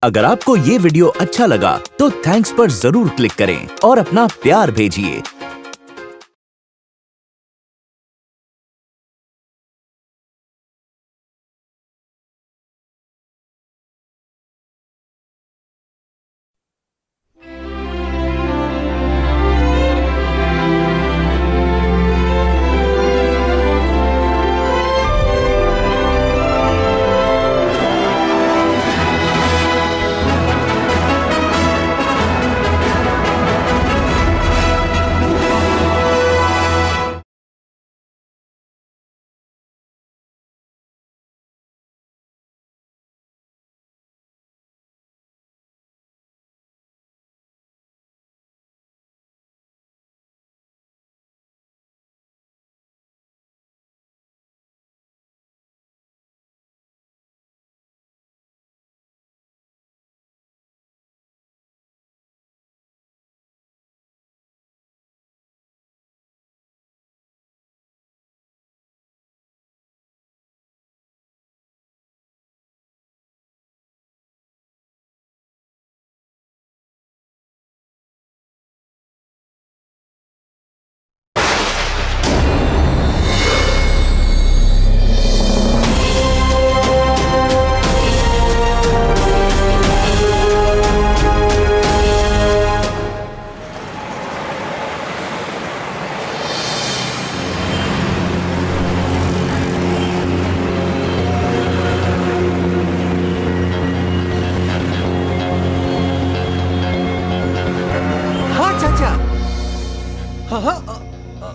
अगर आपको ये वीडियो अच्छा लगा तो थैंक्स पर जरूर क्लिक करें और अपना प्यार भेजिए।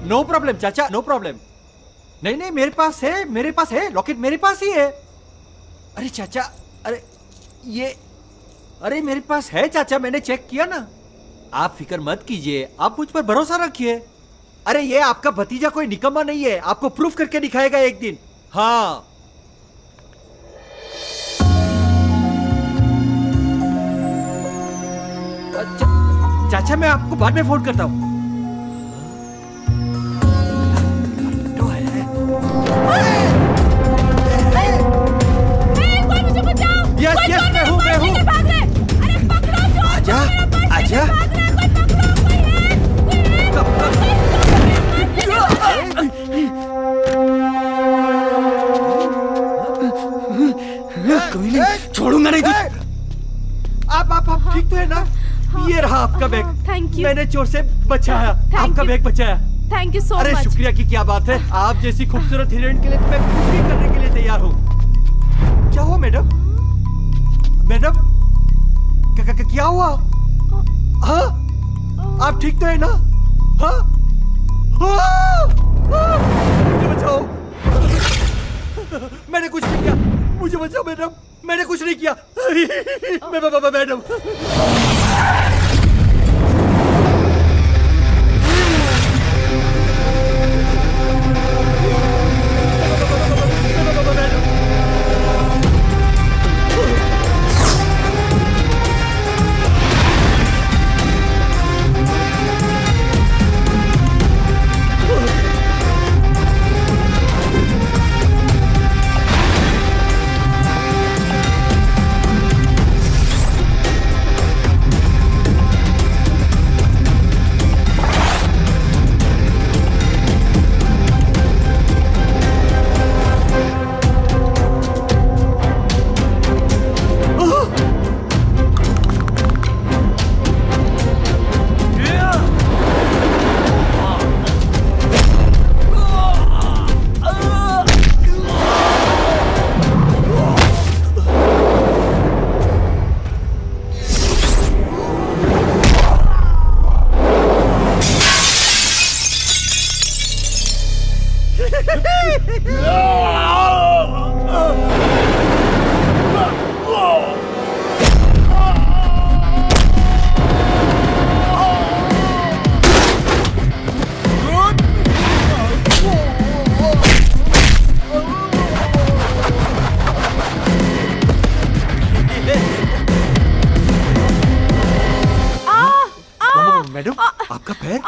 नो प्रॉब्लम चाचा, नो प्रॉब्लम। नहीं नहीं, मेरे पास है लॉकेट, मेरे पास ही है। अरे चाचा, अरे मेरे पास है चाचा, मैंने चेक किया ना। आप फिक्र मत कीजिए, आप मुझ पर भरोसा रखिए। अरे ये आपका भतीजा कोई निकम्मा नहीं है, आपको प्रूफ करके दिखाएगा एक दिन। हाँ चाचा, मैं आपको बाद में फोन करता हूँ। यस, मैं हूँ। आजा, आजा। कोई नहीं, छोड़ूंगा नहीं। आप ठीक तो है ना? ये रहा आपका बैग। Thank you. मैंने चोर से बचाया, आपका बैग बचाया। Thank you so much. अरे शुक्रिया की क्या बात है, आप जैसी खूबसूरत हीरोइन के लिए मैं कुछ भी करने के लिए तैयार हूँ। क्या हुआ मैडम? मैडम क्या हुआ? हाँ, आप ठीक तो है ना? हाँ, मुझे बचाओ। मैंने कुछ नहीं किया, मुझे बचाओ मैडम, मैंने कुछ नहीं किया। मैडम आपका पैर?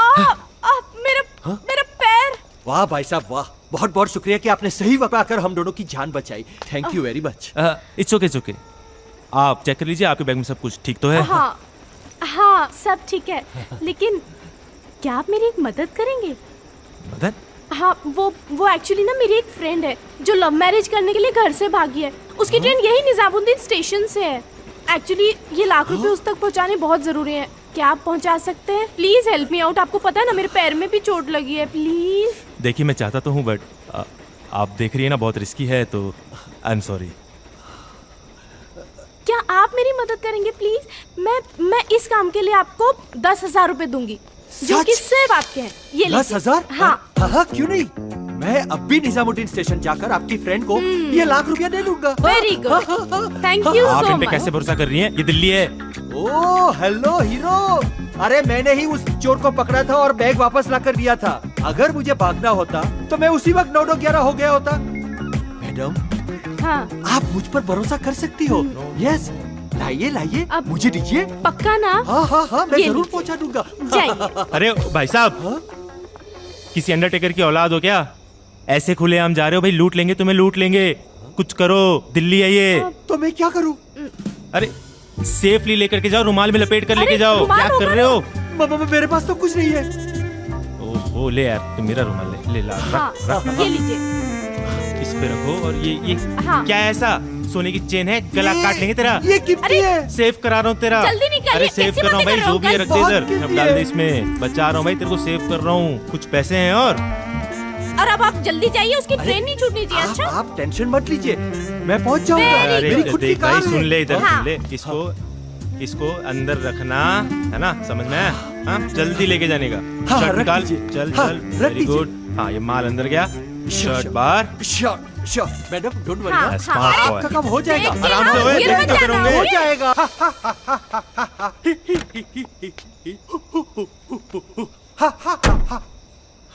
मेरा पैर। वाह भाई साहब वाह, बहुत बहुत शुक्रिया कि आपने सही वक्त आकर हम दोनों की जान बचाई। Thank you very much. It's okay. आप चेक कर लीजिए, आपके बैग में सब कुछ ठीक तो है? हाँ हाँ सब ठीक है, लेकिन क्या आप मेरी एक मदद करेंगे? मदद? हाँ, वो एक्चुअली ना मेरी एक फ्रेंड है जो लव मैरिज करने के लिए घर से भागी है। उसकी ट्रेन यही निजामुद्दीन स्टेशन से है। एक्चुअली ये लाख रुपए उस तक पहुंचाने बहुत जरूरी है। क्या आप पहुंचा सकते हैं? Please help me out. आपको पता है ना मेरे पैर में भी चोट लगी है। प्लीज। देखिए मैं चाहता तो हूँ बट आप देख रही है ना बहुत रिस्की है, तो आई एम सॉरी। क्या आप मेरी मदद करेंगे प्लीज? मैं इस काम के लिए आपको 10,000 रुपए दूंगी, जो कि सिर्फ आपके हैं। ये 10,000? हाँ हाँ, क्यों नहीं। मैं अब भी निजामुद्दीन स्टेशन जाकर आपकी फ्रेंड को ये लाख रुपया दे दूंगा। वेरी गुड, थैंक यू आप सो इन पे मच। कैसे भरोसा कर रही हैं? ये दिल्ली है। Oh hello hero. अरे मैंने ही उस चोर को पकड़ा था और बैग वापस ला कर दिया था। अगर मुझे भागना होता तो मैं उसी वक्त 9-11 हो गया होता। मैडम, हाँ आप मुझ पर भरोसा कर सकती हो। यस, लाइए लाइए, अब- मुझे दीजिए। पक्का ना? हाँ, मैं ये जरूर लीजिए। पहुंचा दूंगा। जाइए। अरे भाई साहब, किसी अंडरटेकर की औलाद हो क्या? ऐसे खुले आम जा रहे हो भाई, लूट लेंगे तुम्हें, लूट लेंगे। कुछ करो, दिल्ली है ये। तो मैं क्या करूं? अरे सेफली लेकर के जाओ, रुमाल में लपेट कर लेके अरे, जाओ। रुमाल क्या कर होगा रहे हो? मेरे पास तो कुछ नहीं है। ओहो ले यार, तुम मेरा रुमाल ले ला, हाँ रख। ये लीजिए। इस पे रखो। और ये हाँ। क्या है ऐसा? सोने की चेन है, गला काट लेंगे तेरा। ये कीमती है। सेव करा रहा हूँ तेरा। जल्दी निकालिए, अरे सेव कैसी कर रहा हूँ बातें भाई, कर रहे जो हो भी है रख दे बहुत इधर। कीमती अब डाल है। दे इसमें, बचा रहा हूँ भाई, तेरे को सेव कर रहा हूँ। कुछ पैसे हैं और और अब आप जल्दी जाइए, उसकी ट्रेन नहीं छूटनी चाहिए। अच्छा आप टेंशन मत लीजिए, मैं पहुंच जाऊंगा। Very मेरी खुद की देख भाई, कार सुन है। ले इधर, हाँ। सुन ले। इसको अंदर रखना है ना, समझ में आया? हाँ, जल्दी लेके जाने का। हाँ, शर्ट रख निकाल, दीजिए। चल हाँ, चल, रख वेरी दीजिए। गुड। हाँ, ये माल अंदर गया। शर्ट बाहर। Sure madam, don't worry. हाँ, स्मार्ट हाँ। बॉय। आपका काम हो जाएगा। देखते आराम से हाँ, होए, गिर मत देखते जाना, रहोगे। हो होए। जाएगा।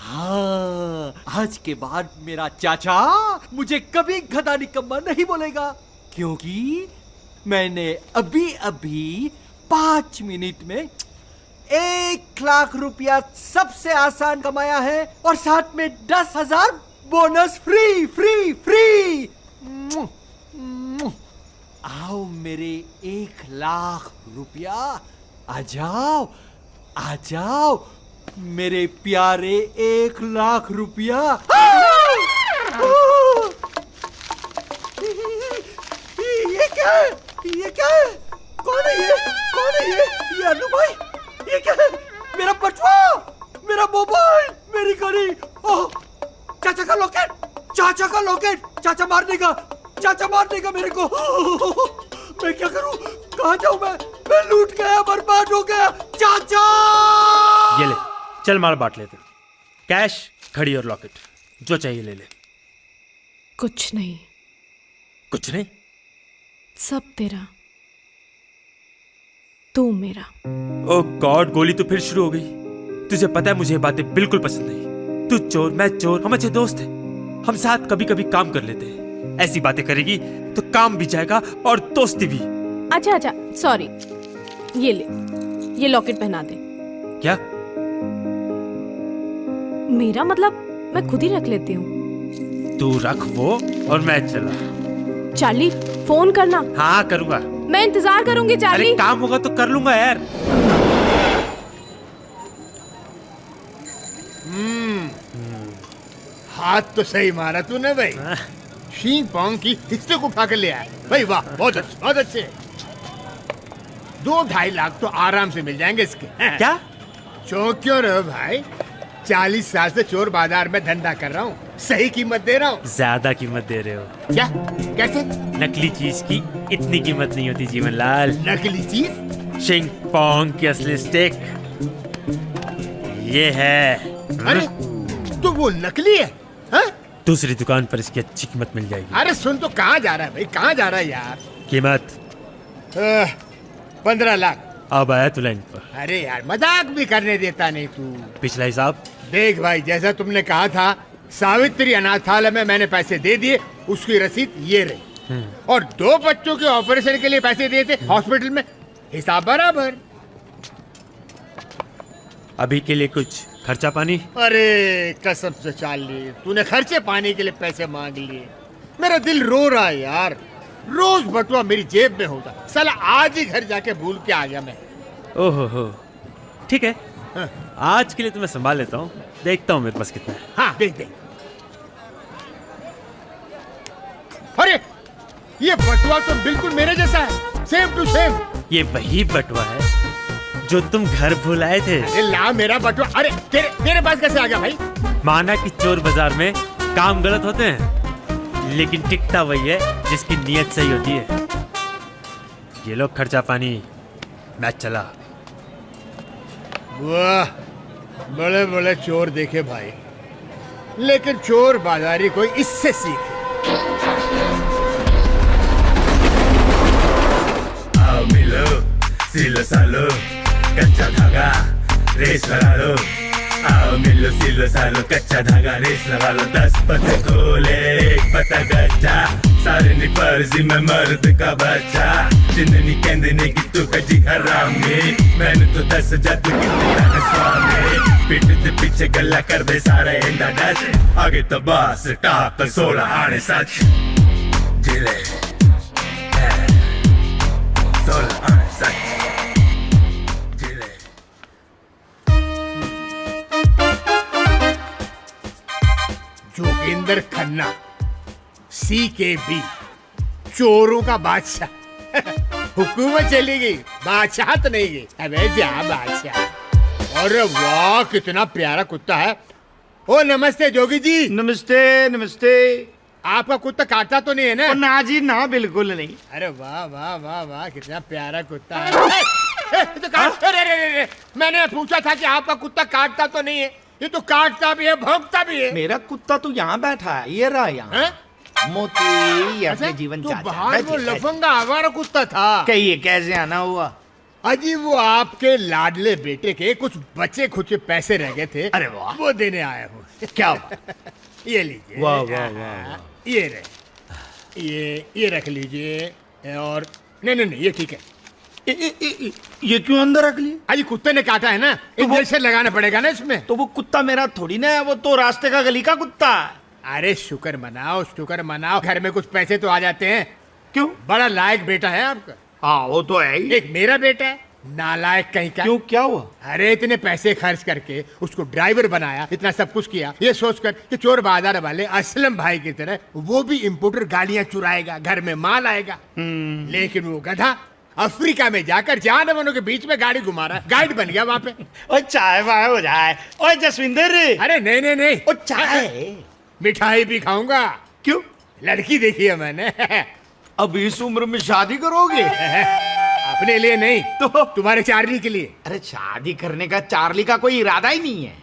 हाँ, आज के बाद मेरा चाचा मुझे कभी गधा निकम्मा नहीं बोलेगा, क्योंकि मैंने अभी अभी 5 मिनट में 1 लाख रुपया सबसे आसान कमाया है, और साथ में 10,000 बोनस फ्री फ्री फ्री। आओ मेरे 1 लाख रुपया, आ जाओ मेरे प्यारे 1 लाख रुपया। ये क्या है? कौन है ये अनु भाई, ये क्या है? मेरा बटुआ, मेरा मोबाइल, मेरी घड़ी। ओह, चाचा का लॉकेट, चाचा मार देगा मेरे को। मैं क्या करूं? कहां जाऊं मैं लूट गया, बर्बाद हो गया। चाचा, ये ले, चल माल बांट लेते। कैश, घड़ी और लॉकेट, जो चाहिए ले ले। कुछ नहीं, कुछ नहीं? सब तेरा, तू मेरा। ओह गॉड, गोली तो फिर शुरू हो गई। तुझे पता है मुझे ये बातें बिल्कुल पसंद नहीं। तू चोर, मैं चोर, हम अच्छे दोस्त हैं। हम साथ कभी कभी काम कर लेते हैं। ऐसी बातें करेगी तो काम भी जाएगा और दोस्ती भी। अच्छा सॉरी, ये ले, ये लॉकेट पहना दे। क्या? मेरा मतलब मैं खुद ही रख लेती हूँ। तू रख वो और मैं चला। चार्ली, फोन करना। हाँ करूंगा। मैं इंतजार करूंगी चार्ली। अरे काम होगा तो कर लूंगा यार। हाथ तो सही मारा तूने भाई। शी पोंग की हिस्से को उठा कर ले आया भाई। वाह, बहुत अच्छे। 2-2.5 लाख तो आराम से मिल जाएंगे इसके। क्या? चौंक क्यों रहे हो भाई? 40 साल से चोर बाजार में धंधा कर रहा हूँ, सही कीमत दे रहा हूँ। ज्यादा कीमत दे रहे हो। क्या? कैसे? नकली चीज की इतनी कीमत नहीं होती जीवन लाल। नकली चीज? शिंग पोंग की असली स्टेक ये है। अरे तो वो नकली है? हाँ? दूसरी दुकान पर इसकी अच्छी कीमत मिल जाएगी। अरे सुन, तो कहाँ जा रहा है भाई, कहाँ जा रहा है यार? कीमत 15 लाख। अब आया तू लाइन पर। अरे यार, मजाक भी करने देता नहीं तू। पिछला हिसाब देख भाई, जैसा तुमने कहा था, सावित्री अनाथालय में मैंने पैसे दे दिए, उसकी रसीद ये रही। और 2 बच्चों के ऑपरेशन के लिए पैसे दिए थे हॉस्पिटल में, हिसाब बराबर। अभी के लिए कुछ खर्चा पानी? अरे कसम से चार्ली, तूने खर्चे पानी के लिए पैसे मांग लिए। मेरा दिल रो रहा है यार। रोज बटुआ मेरी जेब में होता। साला आज ही घर जाके भूल के आ गया मैं। ओहो हो, ठीक है, हाँ। आज के लिए तो मैं संभाल लेता हूँ, देखता हूँ मेरे पास कितना है। हाँ देख दे। अरे ये बटुआ तो बिल्कुल मेरे जैसा है, सेम टू सेम। ये वही बटुआ है जो तुम घर भूल आए थे। अरे ला मेरा बटुआ। अरे तेरे पास कैसे आ गया भाई? माना कि चोर बाजार में काम गलत होते हैं, लेकिन टिकता वही है जिसकी नीयत सही होती है। ये लो खर्चा पानी, मैं चला। वाह, बड़े बड़े चोर देखे भाई, लेकिन चोर बाजारी कोई इससे सीखे। आओ मिलो, सिलो सालो, कच्चा धागा रेस लगा लो। आओ मिलो सिलो सालो, कच्चा धागा रेस लगा लो। 10 पत्ते खोले, 1 पत्ता गच्चा, सारे नी फर्जी में मर्द का बच्चा। जिंदनी कहंदे ने कि तू कजी हरामी, मैंने तो 10 जादू कितने स्वामी। पीठ दे पीछे गल्ला कर दे सारे इंदा डच, आगे तो बस टाप 16 आने सच। जिले 16 आने सच। जोगिंदर खन्ना, CKB, चोरों का बादशाह। हुकूमत चली गई, बादशाह तो नहीं गई। अबे जा बादशाह। और वाह कितना प्यारा कुत्ता है। ओ नमस्ते जोगी जी। नमस्ते नमस्ते। आपका कुत्ता काटता तो नहीं है ना? ना जी ना, बिल्कुल नहीं। अरे वाह वाह वाह वाह, कितना प्यारा कुत्ता है। अरे, मैंने पूछा था कि आपका कुत्ता काटता तो नहीं है। ये तो काटता भी है, भौंकता भी है। मेरा कुत्ता तो यहाँ बैठा है, ये रहा यहाँ। मोती, ये अपने अच्छा, जीवन तो चाचा। बाहर वो लफंगा आवारा कुत्ता था। कहिए कैसे आना हुआ? अजी वो आपके लाडले बेटे के कुछ बचे खुचे पैसे रह गए थे। अरे वाह। वो देने आया हूँ। क्या हुआ? ये लीजिए। वाह वाह वाह। ये रहे, ये रख लीजिए। और नहीं ये ठीक है। ये क्यों अंदर रख लिए? अजी कुत्ते ने काटा है ना, इंजेक्शन लगाना पड़ेगा ना इसमें। तो वो कुत्ता मेरा थोड़ी ना है, वो तो रास्ते का गली का कुत्ता है। अरे शुक्र मनाओ शुक्र मनाओ, घर में कुछ पैसे तो आ जाते हैं। क्यों? बड़ा लायक बेटा है आपका। हाँ वो तो है ही। एक मेरा बेटा है नालायक कहीं का। क्यों, क्या हुआ? अरे इतने पैसे खर्च करके उसको ड्राइवर बनाया, इतना सब कुछ किया, ये सोचकर कि चोर बाजार वाले असलम भाई की तरह वो भी इंपोर्टर गाड़ियां चुराएगा, घर में माल आएगा। लेकिन वो गधा अफ्रीका में जाकर जानवरों के बीच में गाड़ी घुमा रहा है, गाइड बन गया वहां पे। ओए चाय वाय हो जाए। ओए जसविंदर। अरे नहीं ओ चाय। मिठाई भी खाऊंगा। क्यों? लड़की देखी है मैंने। अब इस उम्र में शादी करोगे? अपने लिए नहीं, तो तुम्हारे चार्ली के लिए। अरे शादी करने का चार्ली का कोई इरादा ही नहीं है।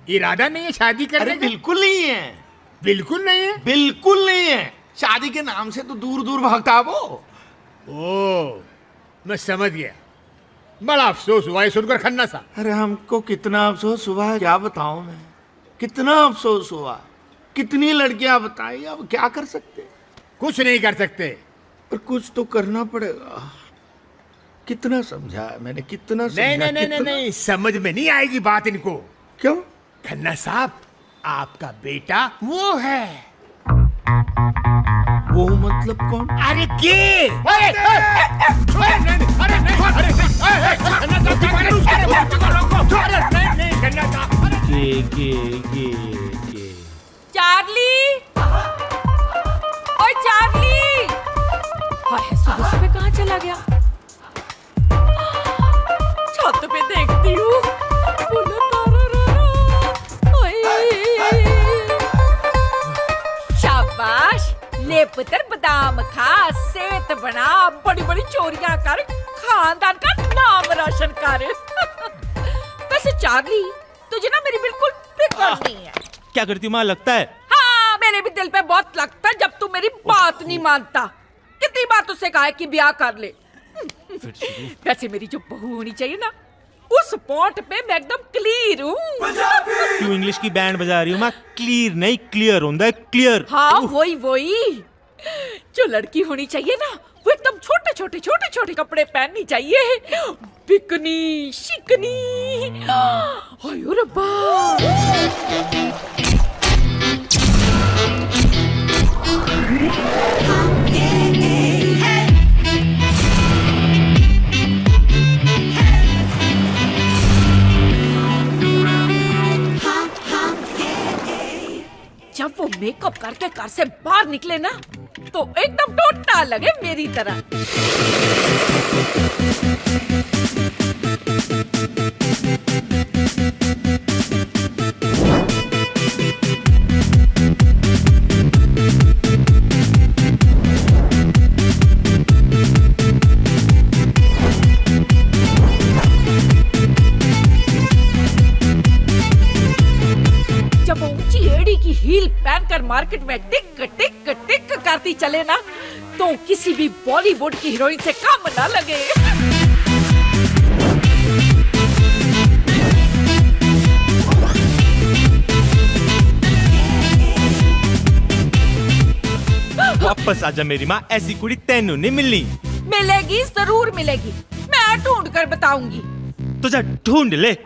इरादा नहीं है शादी करने अरे का? बिल्कुल नहीं है। बिल्कुल नहीं है। बिल्कुल नहीं है। शादी के नाम से तो दूर दूर भागता है वो। ओ मैं समझ गया। बड़ा अफसोस हुआ ये सुनकर खन्ना सा। अरे हमको कितना अफसोस हुआ है, क्या बताऊं मैं। कितना अफसोस हुआ, कितनी लड़कियां बताई। अब क्या कर सकते? कुछ नहीं कर सकते। पर कुछ तो करना पड़ेगा। कितना समझाया मैंने, कितना समझाया, नहीं समझ में नहीं आएगी बात इनको। क्यों? खन्ना साहब आपका बेटा वो है। वो मतलब कौन? अरे के चार्ली, ओए चार्ली। हाय सुबह सुबह कहाँ चला गया? छत पे देखती हूँ। शाबाश, ले पुत्र बादाम खा, सेहत बना, बड़ी बड़ी चोरियां कर, खानदान का नाम रोशन कर। वैसे चार्ली तुझे ना मेरी बिल्कुल फिक्र नहीं है। क्या करती हूँ माँ, लगता है? हाँ मेरे भी दिल पे बहुत लगता है जब तू मेरी बात नहीं मानता। कितनी बार तुझसे कहा है कि ब्याह कर ले। वैसे मेरी जो बहू होनी चाहिए ना, उस पॉइंट पे मैं एकदम क्लियर हूँ। क्यों इंग्लिश की बैंड बजा रही हूँ माँ? क्लियर नहीं क्लियर होता है, क्लियर। हाँ वही जो लड़की होनी चाहिए ना, वो एकदम छोटे छोटे कपड़े पहननी चाहिए, बिकनी शिकनी। आयो रब्बा। मेकअप करके घर से बाहर निकले ना तो एकदम टोटा लगे मेरी तरह। जब ऊंची एड़ी की हील पहनकर मार्केट में टिक टिक टिक करती चले ना तो किसी भी बॉलीवुड की हीरोइन से कम ना लगे। वापस आजा मेरी माँ, ऐसी कुड़ी तेनू नहीं मिलनी। मिलेगी, जरूर मिलेगी, मैं ढूंढ कर बताऊंगी। तो जा ढूंढ ले।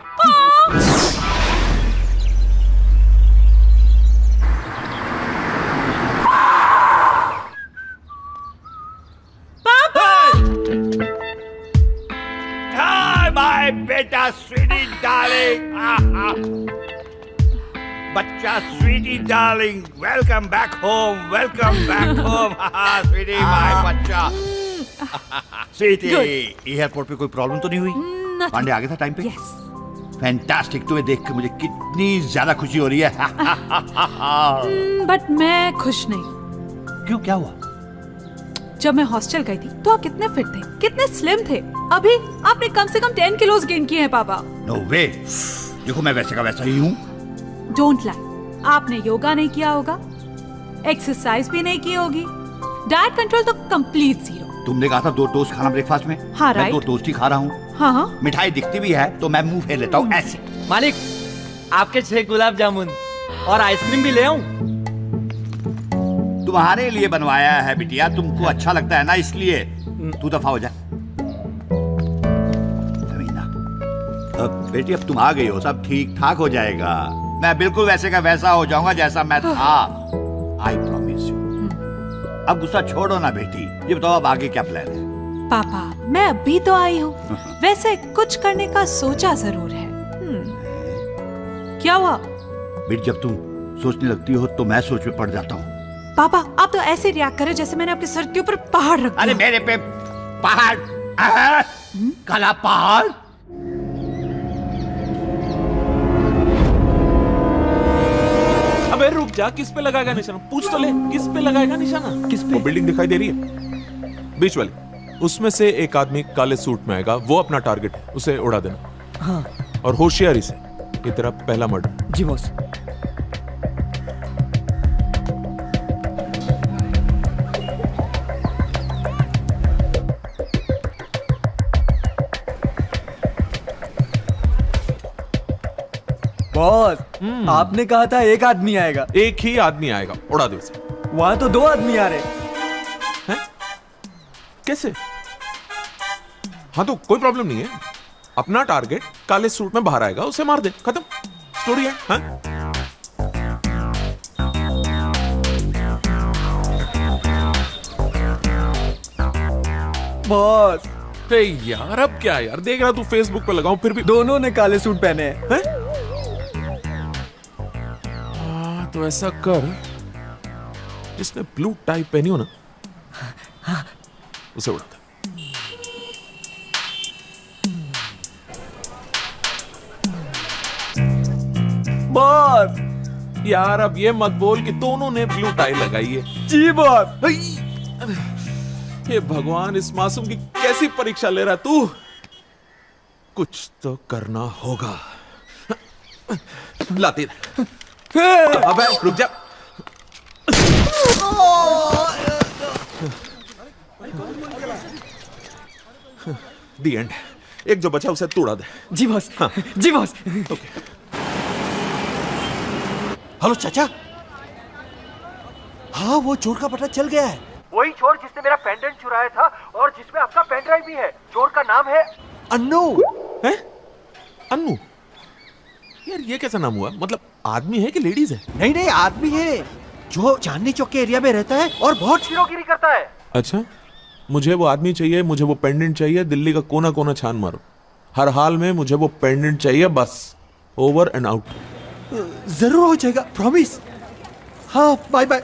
माय बेटा स्वीटी डार्लिंग, बच्चा sweetie darling, welcome back home, welcome back home. Sweetie my बच्चा। स्वीटी, एयरपोर्ट पे कोई प्रॉब्लम तो नहीं हुई? पांडे आ गया था टाइम पे? यस। फैंटास्टिक, तुम्हें देख के मुझे कितनी ज्यादा खुशी हो रही है। बट मैं खुश नहीं। क्यों, क्या हुआ? जब मैं हॉस्टल गई थी तो आप कितने फिट थे, कितने स्लिम थे। अभी आपने कम से कम 10 किलोस गेन किए हैं पापा। नो वे, देखो मैं वैसे का वैसा ही हूँ। डोंट लाई, आपने योगा नहीं किया होगा, एक्सरसाइज भी नहीं की होगी, डाइट कंट्रोल तो कंप्लीट जीरो। तुमने कहा था 2 टोस्ट खाना ब्रेकफास्ट में। हाँ, मैं राइट। 2 टोस्ट ही खा रहा हूँ। हाँ। मिठाई दिखती भी है तो मैं मुंह फेर लेता हूँ ऐसे। मालिक, आपके 6 गुलाब जामुन और आइसक्रीम भी ले आऊं? तुम्हारे लिए बनवाया है बिटिया, तुमको अच्छा लगता है ना, इसलिए। तू दफा हो जा। बेटी अब तुम आ गई हो, सब ठीक ठाक हो जाएगा। मैं बिल्कुल वैसे का वैसा हो जाऊंगा जैसा मैं था। I promise you. अब गुस्सा छोड़ो ना बेटी, ये बताओ अब आगे क्या प्लान है? पापा, मैं अभी तो आई हूँ, वैसे कुछ करने का सोचा जरूर है। क्या हुआ? बेटी जब तुम सोचने लगती हो तो मैं सोच में पड़ जाता हूँ। पापा, आप तो ऐसे रिएक्ट करे जैसे मैंने अपने सर के ऊपर पहाड़ रख दिया। अरे मेरे पे पहाड़? काला पहाड़? अबे रुक जा, किस पे लगाएगा निशाना? पूछ तो ले, किस पे लगाएगा निशाना? किस पे? वो बिल्डिंग दिखाई दे रही है बीच वाली, उसमें से एक आदमी काले सूट में आएगा, वो अपना टारगेट है, उसे उड़ा देना। हाँ। और होशियारी से, ये तेरा पहला मर्डर। जी बॉस। बॉस, आपने कहा था एक आदमी आएगा। एक ही आदमी आएगा, उड़ा दे उसे। वहां तो 2 आदमी आ रहे हैं। कैसे? हाँ तो कोई प्रॉब्लम नहीं है, अपना टारगेट काले सूट में बाहर आएगा, उसे मार दे, खत्म, स्टोरी है। हाँ? बॉस। यार अब क्या यार, देख रहा तू फेसबुक पे लगाऊं, फिर भी दोनों ने काले सूट पहने हैं। तो ऐसा कर, जिसने ब्लू टाई पहनी हो ना, उसे उड़ा दे। बॉस यार अब ये मत बोल कि दोनों ने ब्लू टाई लगाई है। जी बॉस। ये भगवान, इस मासूम की कैसी परीक्षा ले रहा तू? कुछ तो करना होगा। लाती अबे रुक जा। दी एंड। एक जो बचा उसे तोड़ा दे। जी बॉस। हाँ। जी बॉस। ओके। हेलो चाचा। हाँ वो चोर का पता चल गया है। वही चोर जिसने मेरा पेंडेंट चुराया था और जिसमें आपका पेन ड्राइव भी है। चोर का नाम है अन्नू। हैं? अन्नू? यार ये कैसा नाम हुआ? मतलब आदमी है कि लेडीज है? नहीं नहीं, आदमी है जो चांदनी चौक के एरिया में रहता है और बहुत हीरोगिरी करता है। अच्छा, मुझे वो आदमी चाहिए, मुझे वो पेंडेंट चाहिए, दिल्ली का कोना कोना छान मारो, हर हाल में मुझे वो पेंडेंट चाहिए, बस। Over and out. जरूर हो जाएगा, प्रॉमिस। हाँ बाय बाय।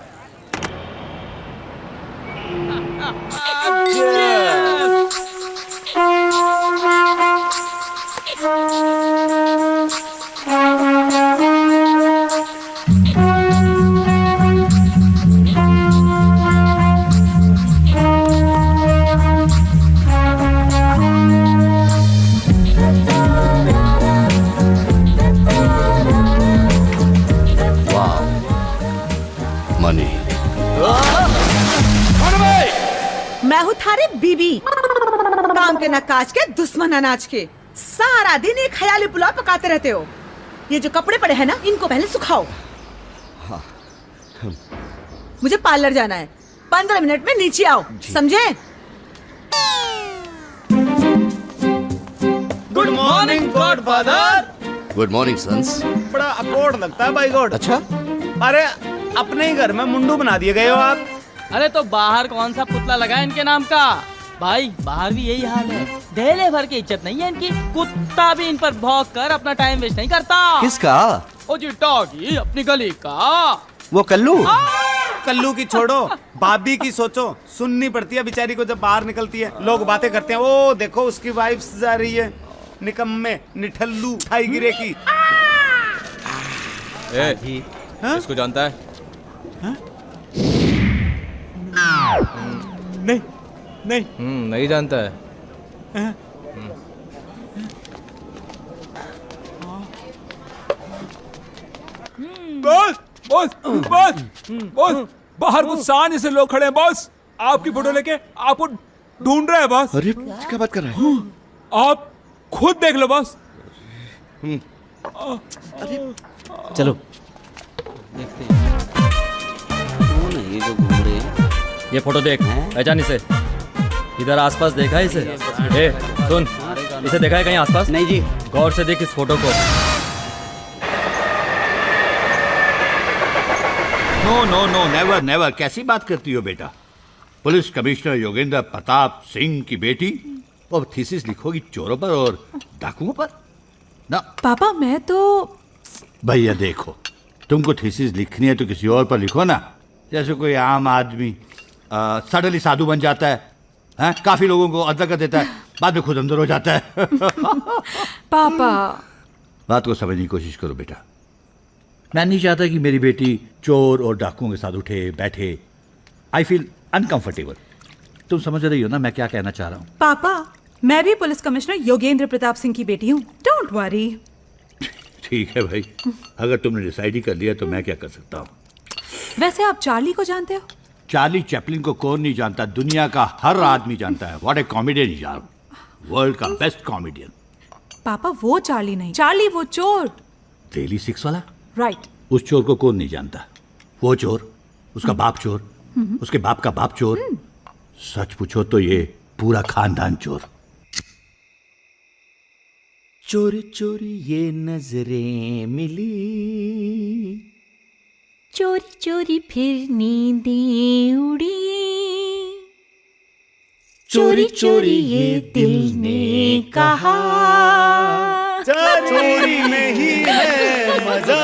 मैं हूँ थारे बीबी, काम के न काज के, दुश्मन अनाज के। सारा दिन एक ख्याली पुलाव पकाते रहते हो। ये जो कपड़े पड़े हैं ना, इनको पहले सुखाओ। हाँ। मुझे पार्लर जाना है, 15 मिनट में नीचे आओ, समझे? Good morning godfather. Good morning sons. बड़ा अकॉर्ड लगता है भाई गॉड। अच्छा? अरे अपने ही घर में मुंडू बना दिए गए हो आप। अरे तो बाहर कौन सा पुतला लगा है इनके नाम का? भाई बाहर भी यही हाल है, ढेले भर की इज्जत नहीं है इनकी। कुत्ता भी इन पर भौंक कर अपना टाइम वेस्ट नहीं करता। किसका? ओ जी डॉगी, अपनी गली का। वो कल्लू? कल्लू की छोड़ो, भाभी की सोचो। सुननी पड़ती है बेचारी को जब बाहर निकलती है। लोग बातें करते हैं, ओ देखो उसकी वाइफ जा रही है। निकम्मे, निठल्लू, ठाई गिरे की। इसको जानता है? नहीं नहीं नहीं जानता है। बॉस बॉस बॉस बॉस, बाहर कुछ शान से लोग खड़े हैं बॉस। आपकी फोटो लेके आपको ढूंढ रहे हैं बॉस। अरे क्या बात कर रहे हैं? आप खुद देख लो बॉस। चलो देखते हैं कौन है ये जो घूम रहे हैं। ये फोटो देख, पहचान इसे। इधर आसपास देखा है इसे? ए सुन, इसे देखा है कहीं आसपास? नहीं जी। गौर से देख इस फोटो को। No no no, never never. कैसी बात करती हो बेटा? पुलिस कमिश्नर योगेंद्र प्रताप सिंह की बेटी और थीसिस लिखोगी चोरों पर और डाकुओं पर? ना पापा, मैं तो भैया देखो, तुमको थीसिस लिखनी है तो किसी और पर लिखो ना। जैसे कोई आम आदमी सडनली साधु बन जाता है, काफी लोगों को अदा कर देता है, बाद में खुद अंदर हो जाता है। पापा, बात को समझने की कोशिश करो बेटा। मैं नहीं चाहता कि मेरी बेटी चोर और डाकुओं के साथ उठे बैठे। I feel uncomfortable. तुम समझ रही हो ना मैं क्या कहना चाह रहा हूँ? पापा, मैं भी पुलिस कमिश्नर योगेंद्र प्रताप सिंह की बेटी हूँ। Don't worry. ठीक है भाई, अगर तुमने डिसाइड ही कर लिया तो मैं क्या कर सकता हूँ। वैसे आप चार्ली को जानते हो? चार्ली चैपलिन को कौन नहीं जानता? दुनिया का हर आदमी जानता है। व्हाट ए कॉमेडियन यार, वर्ल्ड का बेस्ट कॉमेडियन। पापा, वो चार्ली नहीं, चार्ली वो चोर। डेली 6 वाला? राइट। उस चोर को कौन नहीं जानता? वो चोर, उसका बाप चोर, उसके बाप का बाप चोर। सच पूछो तो ये पूरा खानदान चोर। चोरी चोरी ये नजरें मिली, चोरी चोरी फिर नींदें उड़ी, चोरी चोरी ये दिल ने कहा, चोरी में ही है मजा।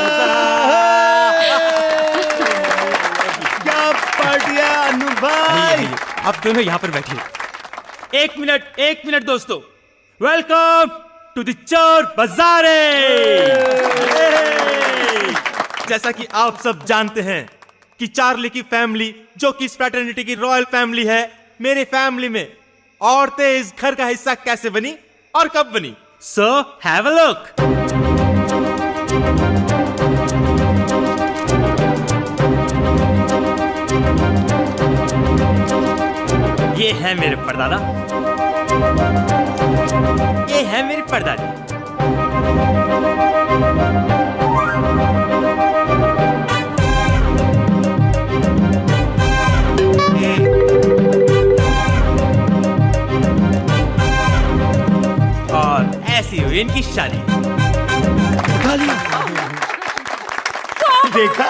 क्या बढ़िया अनुभव। आप दोनों यहाँ पर बैठिए। एक मिनट दोस्तों। वेलकम टू द चोर बाजारे। जैसा कि आप सब जानते हैं कि चार्ली की फैमिली, जो कि इस फ्रैटर्निटी की रॉयल फैमिली है, मेरे फैमिली में औरतें इस घर का हिस्सा कैसे बनी और कब बनी। So have a look. ये है मेरे परदादा, ये है मेरी परदादी। और ऐसी हुई इनकी शादी। देखा?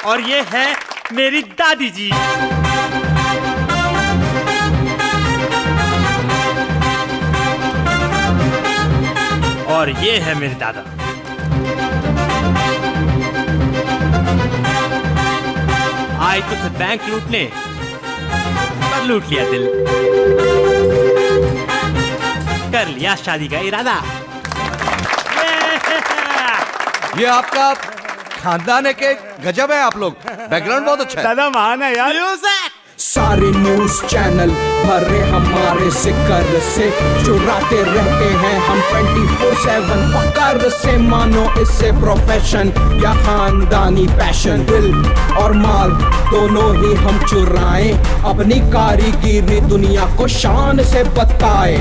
और ये है मेरी दादी जी। और ये है मेरे दादा। आए तो थे बैंक लूटने, पर लूट लिया दिल, कर लिया शादी का इरादा। ये आपका खानदान है के गजब है आप लोग, बैकग्राउंड बहुत अच्छा है। दादा मान है यार। सारे न्यूज चैनल भरे हमारे जिक्र से, चुराते रहते हैं हम 24/7 फकर से। मानो इससे प्रोफेशन या खानदानी पैशन, दिल और माल दोनों ही हम चुराएं, अपनी कारीगिरी दुनिया को शान से बताए।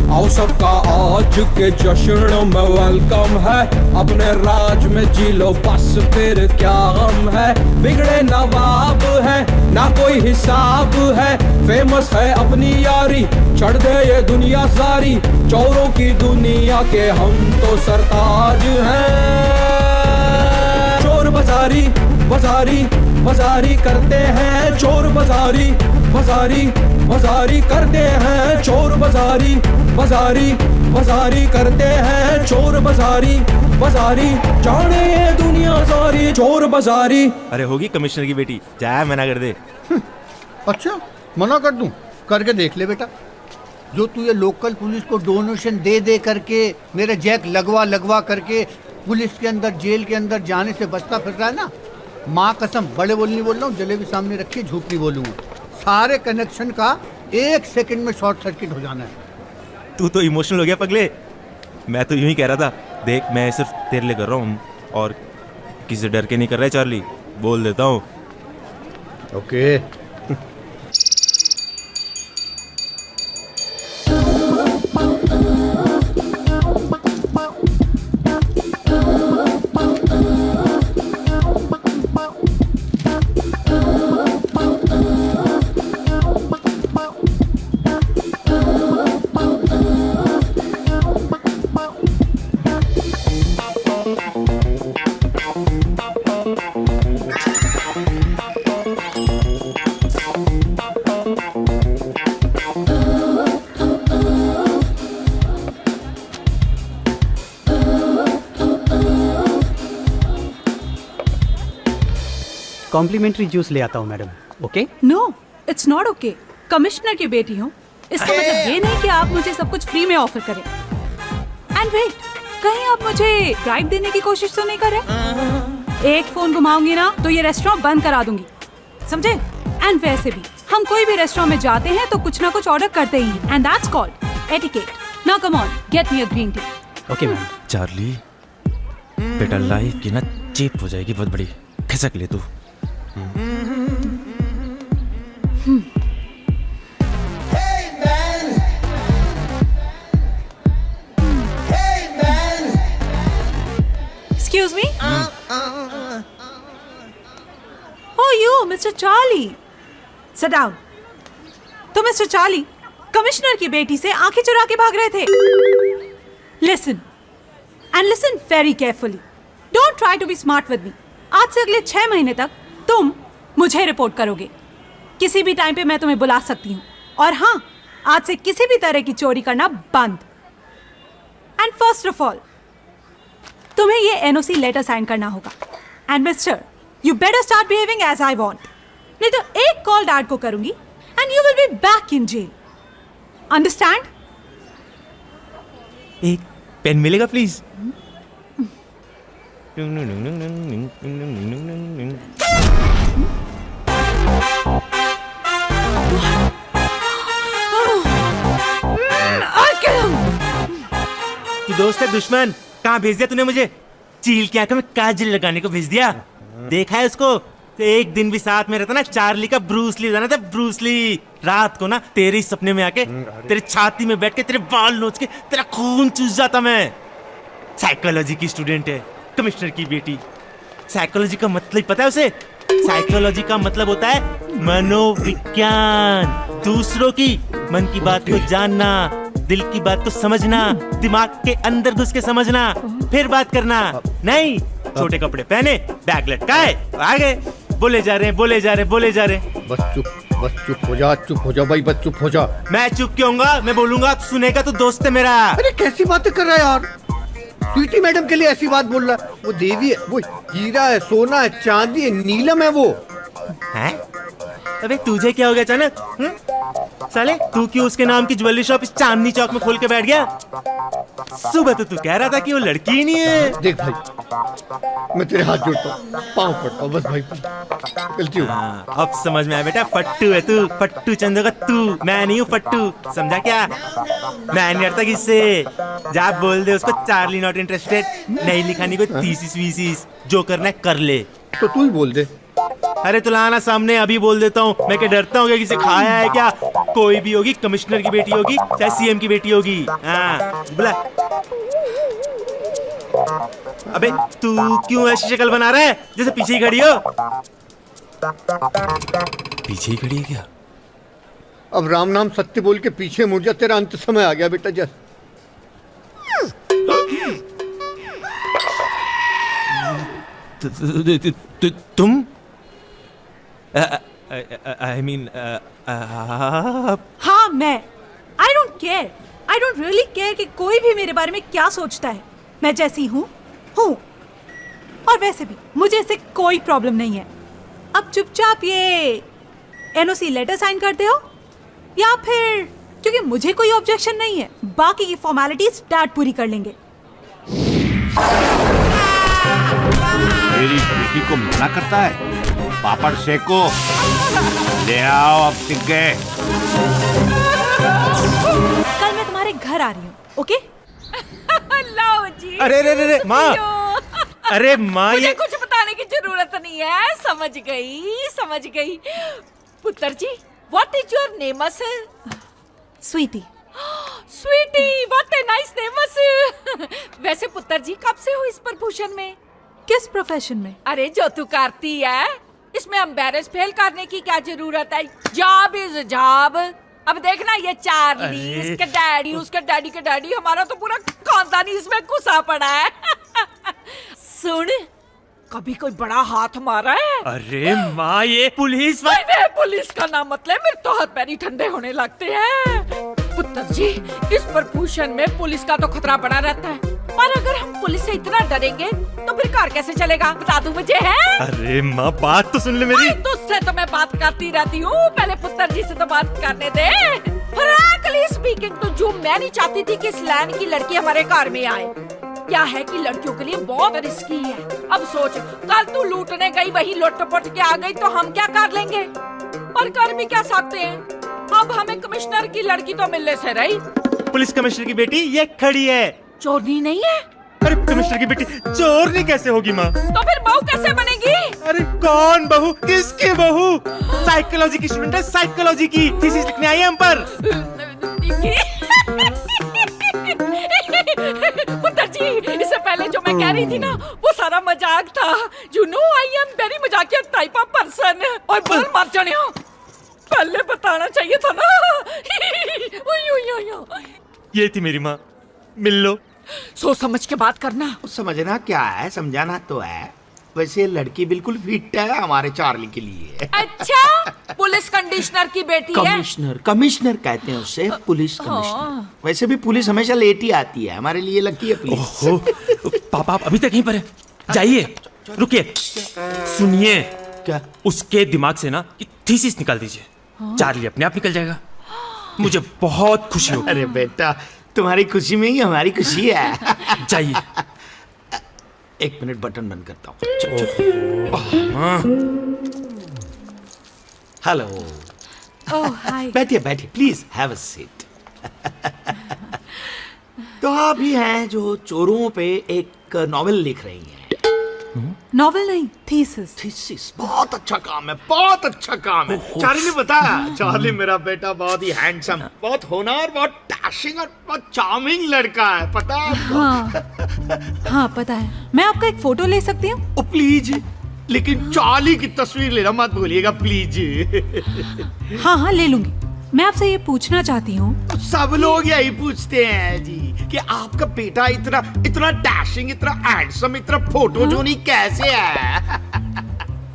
आओ सबका आज के जश्न में वेलकम है, अपने राज में जी लो बस फिर क्या गम है। बिगड़े नवाब है ना कोई हिसाब है, फेमस है अपनी यारी, चढ़ दे ये दुनिया सारी। चोरों की दुनिया के हम तो सरताज हैं। चोर बाजारी बाजारी बाजारी करते हैं, चोर बाजारी बाजारी बाजारी करते हैं, चोर बाजारी बाजारी बाजारी करते हैं, चोर बाजारी बाजारी जाने ये दुनिया सारी, चोर बाजारी। अरे होगी कमिश्नर की बेटी, जा मना कर दे। अच्छा मना कर दूं? करके देख ले बेटा। जो तू ये लोकल पुलिस को डोनेशन दे दे करके, मेरे जैक लगवा लगवा करके पुलिस के अंदर जेल के अंदर जाने से बचता फिर रहा है ना, माँ कसम बड़े बोल नहीं बोल रहा हूँ, जलेबी सामने रखी झूठ नहीं बोलूंगा। सारे कनेक्शन का 1 सेकंड में शॉर्ट सर्किट हो जाना है। तू तो इमोशनल हो गया पगले। मैं तो यूं ही कह रहा था, देख मैं सिर्फ तेरे लिए कर रहा हूँ और किसी डर के नहीं कर रहा है चार्ली, बोल देता हूँ। ओके कॉम्प्लीमेंट्री जूस ले आता हूँ madam. Okay? No, it's not okay. Commissioner की बेटी हूँ, इसका मतलब ये नहीं कि आप मुझे सब कुछ फ्री में ऑफर करें। एंड वेट, कहीं आप मुझे ब्राइब देने की कोशिश तो नहीं कर रहे? एक फोन घुमाऊंगी ना तो ये रेस्टोरेंट बंद करा दूंगी, समझे? एंड वैसे भी हम कोई भी रेस्टोरेंट में जाते हैं तो कुछ ना कुछ ऑर्डर करते ही हैं, and that's called etiquette. Now come on, get me a green tea. Okay ma'am. Charlie बेटा लाइफ की ना चीप हो जाएगी बहुत बड़ी, खिसक ले तू। Excuse me? Oh, you, Mr. Charlie. Sit down. तो मिस्टर चार्ली कमिश्नर की बेटी से आंखें चुरा के भाग रहे थे। Listen and listen very carefully. Don't try to be smart with me. आज से अगले 6 महीने तक तुम मुझे रिपोर्ट करोगे। किसी भी टाइम पे मैं तुम्हें बुला सकती हूँ। और हाँ, आज से किसी भी तरह की चोरी करना बंद। एंड फर्स्ट ऑफ ऑल तुम्हें ये एनओसी लेटर साइन करना होगा। And mister, you better start behaving as I want, नहीं तो एक कॉल डैड को करूंगी and you will be back in jail. Understand? एक पेन मिलेगा प्लीज? तू दोस्त है दुश्मन? कहाँ भेज दिया तूने मुझे? चील की आंखों में काजल लगाने को भेज दिया। देखा है उसको? तो एक दिन भी साथ में रहता ना, चार्ली का ब्रूस ली जाना था, ब्रूस ली। रात को ना तेरे सपने में आके तेरे छाती में बैठ के तेरे बाल नोच के तेरा खून चूस जाता मैं। साइकोलॉजी की स्टूडेंट है, कमिश्नर की बेटी। साइकोलॉजी का मतलब पता है उसे? साइकोलॉजी का मतलब होता है मनोविज्ञान। दूसरों की मन की बात को जानना, दिल की बात को समझना, दिमाग के अंदर घुस के समझना, फिर बात करना। नहीं, छोटे कपड़े पहने, बैग लटकाए, आगे बोले जा रहे हैं, बोले जा रहे हैं, बोले जा रहे हैं। बस चुप हो जा भाई, बस चुप हो जा। मैं चुप क्यों होऊंगा? मैं बोलूंगा तो सुनेगा, तो दोस्त है मेरा। अरे कैसी बातें कर रहा है यार? स्वीटी मैडम के लिए ऐसी बात बोल रहा है? वो देवी है, वो हीरा है, सोना है, चांदी है, नीलम है वो। हैं? अबे तुझे क्या हो गया अचानक? साले तू क्यों उसके नाम की ज्वेलरी शॉप इस चांदनी चौक में खोल के बैठ गया? सुबह तो तू कह रहा था कि वो लड़की ही नहीं है। देख भाई, मैं तेरे हाथ जोड़ता हूँ, पाँव पड़ता हूँ, बस भाई गलती हो। अब समझ में आया बेटा, फट्टू है तू, फट्टू चंदो का तू, मैं नहीं हूँ फट्टू, समझा क्या? मैं नहीं डरता किससे। जा बोल दे उसको चार्ली नॉट इंटरेस्टेड, नहीं लिखानी कोई थीसिस वीसिस, जो करना है कर ले। तो तू ही बोल दे। अरे तो लाना सामने, अभी बोल देता हूँ। मैं क्या डरता हूँ क्या किसी खाया है क्या? कोई भी होगी, कमिश्नर की बेटी होगी चाहे सीएम की बेटी होगी। हाँ बुला। अबे तू क्यों ऐसी शक्ल बना रहा है जैसे पीछे ही खड़ी हो? पीछे ही खड़ी है क्या? अब राम नाम सत्य बोल के पीछे मुड़ जा, तेरा अंत समय आ गया बेटा। जस तुम आई मीन हाँ मैं आई डोंट रियली केयर कि कोई भी मेरे बारे में क्या सोचता है। मैं जैसी हूँ और वैसे भी मुझे इससे कोई प्रॉब्लम नहीं है। अब चुपचाप ये एनओसी लेटर साइन करते हो या फिर, क्योंकि मुझे कोई ऑब्जेक्शन नहीं है, बाकी की फॉर्मेलिटीज डैड पूरी कर लेंगे। मेरी बेटी को मना करता है, पापड़ सेको, ले आओ अब सीख गए। कल मैं तुम्हारे घर आ रही हूँ, ओके? लो जी। अरे माँ, अरे माँ मुझे ये कुछ बताने की जरूरत नहीं है, समझ गई। पुत्र जी, what is your name? Sweety. Sweety, what a nice name. वैसे पुत्र जी कब से हो इस प्रोफेशन में? किस प्रोफेशन में? अरे जो तू करती है, इसमें एम्बैरेस फेल करने की क्या जरूरत है? Job is job. अब देखना ये चार्ली, इसके डैडी, उसके डैडी के डैडी, हमारा तो पूरा खानदान इसमें घुसा पड़ा है। सुन, कभी कोई बड़ा हाथ मारा है? अरे माँ ये पुलिस पुलिस का नाम मतलब मेरे तो हाथ पैर ही ठंडे होने लगते हैं। पुत्र जी, इस प्रभूषण में पुलिस का तो खतरा बना रहता है, पर अगर हम पुलिस से इतना डरेंगे तो फिर कार कैसे चलेगा? बता दू मुझे है? अरे माँ बात तो सुन ले मेरी। तुझसे तो मैं बात करती रहती हूँ, पहले पुत्र जी से तो बात करने दे। फ्रैंकली स्पीकिंग तो जो मैं नहीं चाहती थी कि इस लैंड की लड़की हमारे घर में आए। क्या है कि लड़कियों के लिए बहुत रिस्की है। अब सोच, कल तू लूटने गई, वही लुट-पुट के आ गई तो हम क्या कर लेंगे? पर कर भी क्या सकते हैं? अब हमें कमिश्नर की लड़की तो मिलने से रही। पुलिस कमिश्नर की बेटी ये खड़ी है। चोरनी नहीं है? अरे कमिश्नर की बेटी चोरनी कैसे होगी माँ? तो फिर बहू कैसे बनेगी? अरे कौन बहू, किसकी बहू? साइकोलॉजी की स्टूडेंट है, साइकोलॉजी की थीसिस लिखने आई है हम पर। पुत्र जी, इससे पहले जो मैं कह रही थी ना, वो सारा मजाक था। You know I am very मजाकिया टाइप ऑफ पर्सन। और बल मर जाने हो, पहले बताना चाहिए था ना। ये थी मेरी माँ, मिल लो। सोच समझ के बात करना। समझना क्या है, समझाना तो है। वैसे लड़की बिल्कुल फिट है हमारे चार्ली के लिए। अच्छा, पुलिस कंडिशनर की बेटी है? कमिश्नर कहते हैं उसे, पुलिस कमिश्नर। वैसे भी पुलिस हमेशा लेट ही आती है, हमारे लिए लकी है पुलिस। पापा आप अभी तक यहीं पर है? जाइए, रुकिए, सुनिए। क्या? उसके दिमाग से ना थीसिस निकाल दीजिए, चार्ली अपने आप निकल जाएगा। मुझे बहुत खुशी होगी। अरे बेटा, तुम्हारी खुशी में ही हमारी खुशी है। जाइए। एक मिनट, बटन बंद करता हूँ। हेलो। ओह हाय। बैठिए बैठिए, प्लीज हैव अ सीट। तो आप ही हैं जो चोरों पे एक नॉवेल लिख रही हैं। नॉवेल नहीं, थीसिस। बहुत अच्छा काम है, बहुत अच्छा काम है। चार्ली ने बताया, चार्ली मेरा बेटा बहुत ही हैंडसम, बहुत होनहार, बहुत डैशिंग और बहुत चार्मिंग लड़का है, पता है आपको? हाँ पता है। मैं आपका एक फोटो ले सकती हूँ? ओ प्लीज, लेकिन चार्ली की तस्वीर लेना मत भूलिएगा प्लीज। हाँ ले लूंगी। मैं आपसे ये पूछना चाहती हूँ, सब लोग यही पूछते हैं जी कि आपका बेटा इतना डैशिंग, इतना हैंडसम, इतना फोटोजेनिक कैसे है?